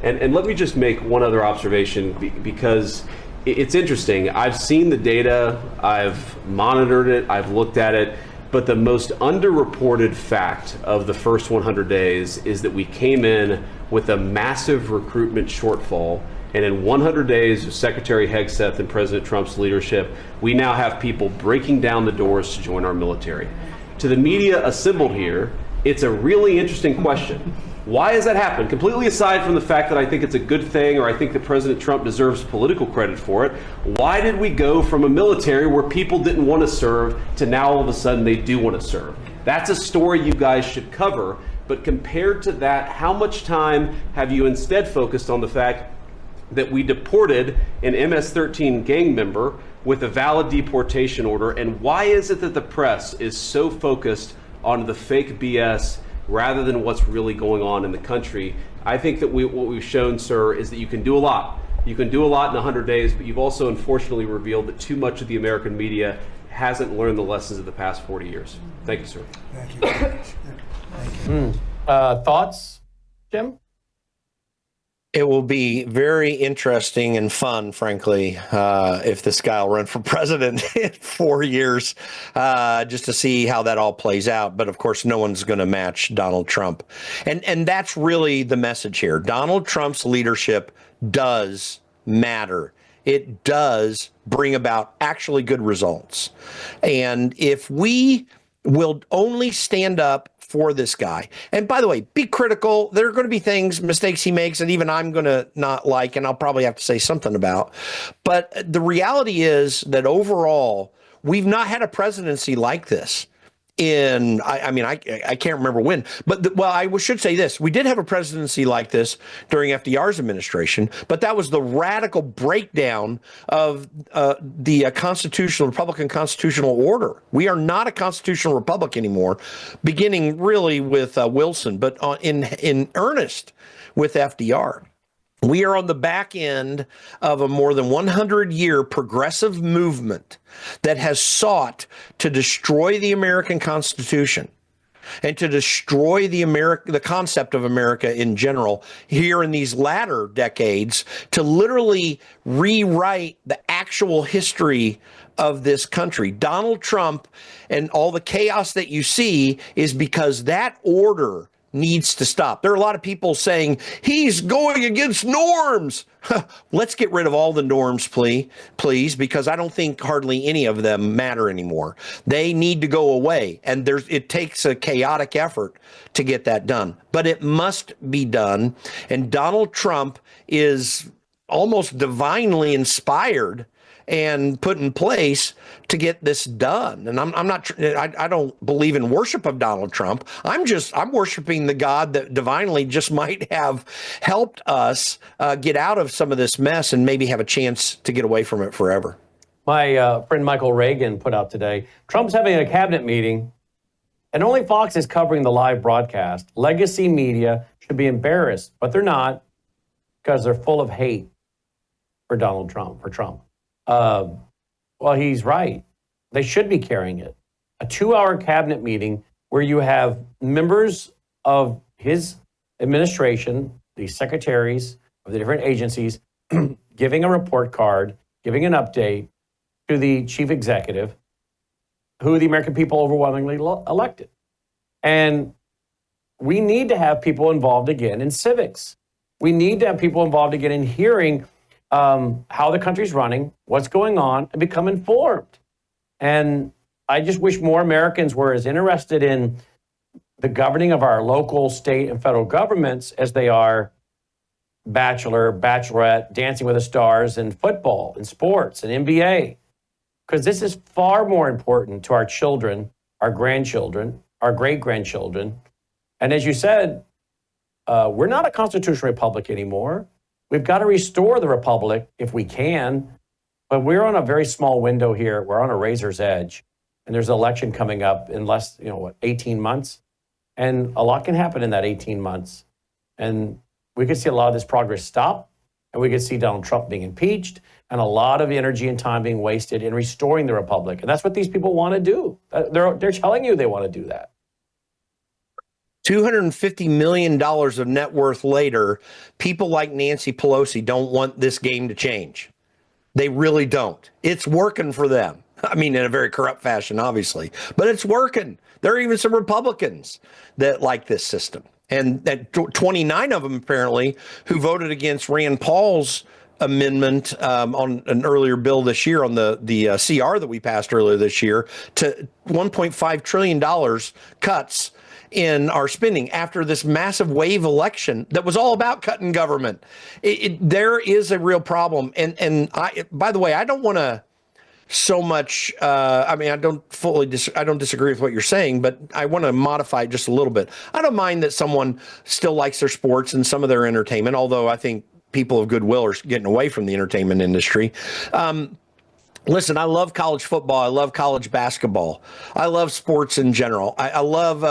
And let me just make one other observation, because it's interesting. I've seen the data, I've monitored it, I've looked at it, but the most underreported fact of the first 100 days is that we came in with a massive recruitment shortfall. And in 100 days of Secretary Hegseth and President Trump's leadership, we now have people breaking down the doors to join our military. To the media assembled here, it's a really interesting question. Why has that happened? Completely aside from the fact that I think it's a good thing, or I think that President Trump deserves political credit for it, why did we go from a military where people didn't want to serve to now all of a sudden they do want to serve? That's a story you guys should cover. But compared to that, how much time have you instead focused on the fact that we deported an MS-13 gang member with a valid deportation order? And why is it that the press is so focused on the fake BS rather than what's really going on in the country? I think that what we've shown, sir, is that you can do a lot. You can do a lot in 100 days, but you've also unfortunately revealed that too much of the American media hasn't learned the lessons of the past 40 years. Thank you, sir. Thank you. Thank you. Thoughts, Jim? It will be very interesting and fun, frankly, if this guy will run for president in 4 years, just to see how that all plays out. But of course, no one's going to match Donald Trump. And that's really the message here. Donald Trump's leadership does matter. It does bring about actually good results. And if we will only stand up for this guy. And by the way, be critical. There are going to be things, mistakes he makes, and even I'm going to not like, and I'll probably have to say something about. But the reality is that overall, we've not had a presidency like this in, I can't remember when, but I should say this. We did have a presidency like this during FDR's administration, but that was the radical breakdown of the Republican constitutional order. We are not a constitutional republic anymore, beginning really with Wilson, but in earnest with FDR. We are on the back end of a more than 100-year progressive movement that has sought to destroy the American Constitution and to destroy the concept of America in general here in these latter decades, to literally rewrite the actual history of this country. Donald Trump and all the chaos that you see is because that order needs to stop. There are a lot of people saying he's going against norms. Let's get rid of all the norms, please, because I don't think hardly any of them matter anymore. They need to go away, and it takes a chaotic effort to get that done. But it must be done, and Donald Trump is almost divinely inspired and put in place to get this done. And I don't believe in worship of Donald Trump. I'm worshiping the God that divinely just might have helped us get out of some of this mess and maybe have a chance to get away from it forever. My friend Michael Reagan put out today, Trump's having a cabinet meeting and only Fox is covering the live broadcast. Legacy media should be embarrassed, but they're not, because they're full of hate for Donald Trump, for Trump. Well, he's right. They should be carrying it. A 2-hour cabinet meeting where you have members of his administration, the secretaries of the different agencies, giving a report card, giving an update to the chief executive, who the American people overwhelmingly elected. And we need to have people involved again in civics. We need to have people involved again in hearing how the country's running, what's going on, and become informed. And I just wish more Americans were as interested in the governing of our local, state, and federal governments as they are Bachelor, Bachelorette, Dancing with the Stars, and football, and sports, and NBA. Because this is far more important to our children, our grandchildren, our great-grandchildren. And as you said, we're not a constitutional republic anymore. We've got to restore the republic if we can, but we're on a very small window here. We're on a razor's edge, and there's an election coming up in less, 18 months, and a lot can happen in that 18 months. And we could see a lot of this progress stop, and we could see Donald Trump being impeached, and a lot of energy and time being wasted in restoring the republic. And that's what these people want to do. They're telling you they want to do that. $250 million of net worth later, people like Nancy Pelosi don't want this game to change. They really don't. It's working for them. I mean, in a very corrupt fashion, obviously, but it's working. There are even some Republicans that like this system. And that 29 of them, apparently, who voted against Rand Paul's amendment on an earlier bill this year, on the CR that we passed earlier this year, to $1.5 trillion cuts in our spending after this massive wave election that was all about cutting government. There is a real problem. And by the way, I don't want to so much, I don't disagree with what you're saying, but I want to modify it just a little bit. I don't mind that someone still likes their sports and some of their entertainment, although I think people of goodwill are getting away from the entertainment industry. Listen, I love college football. I love college basketball. I love sports in general. I love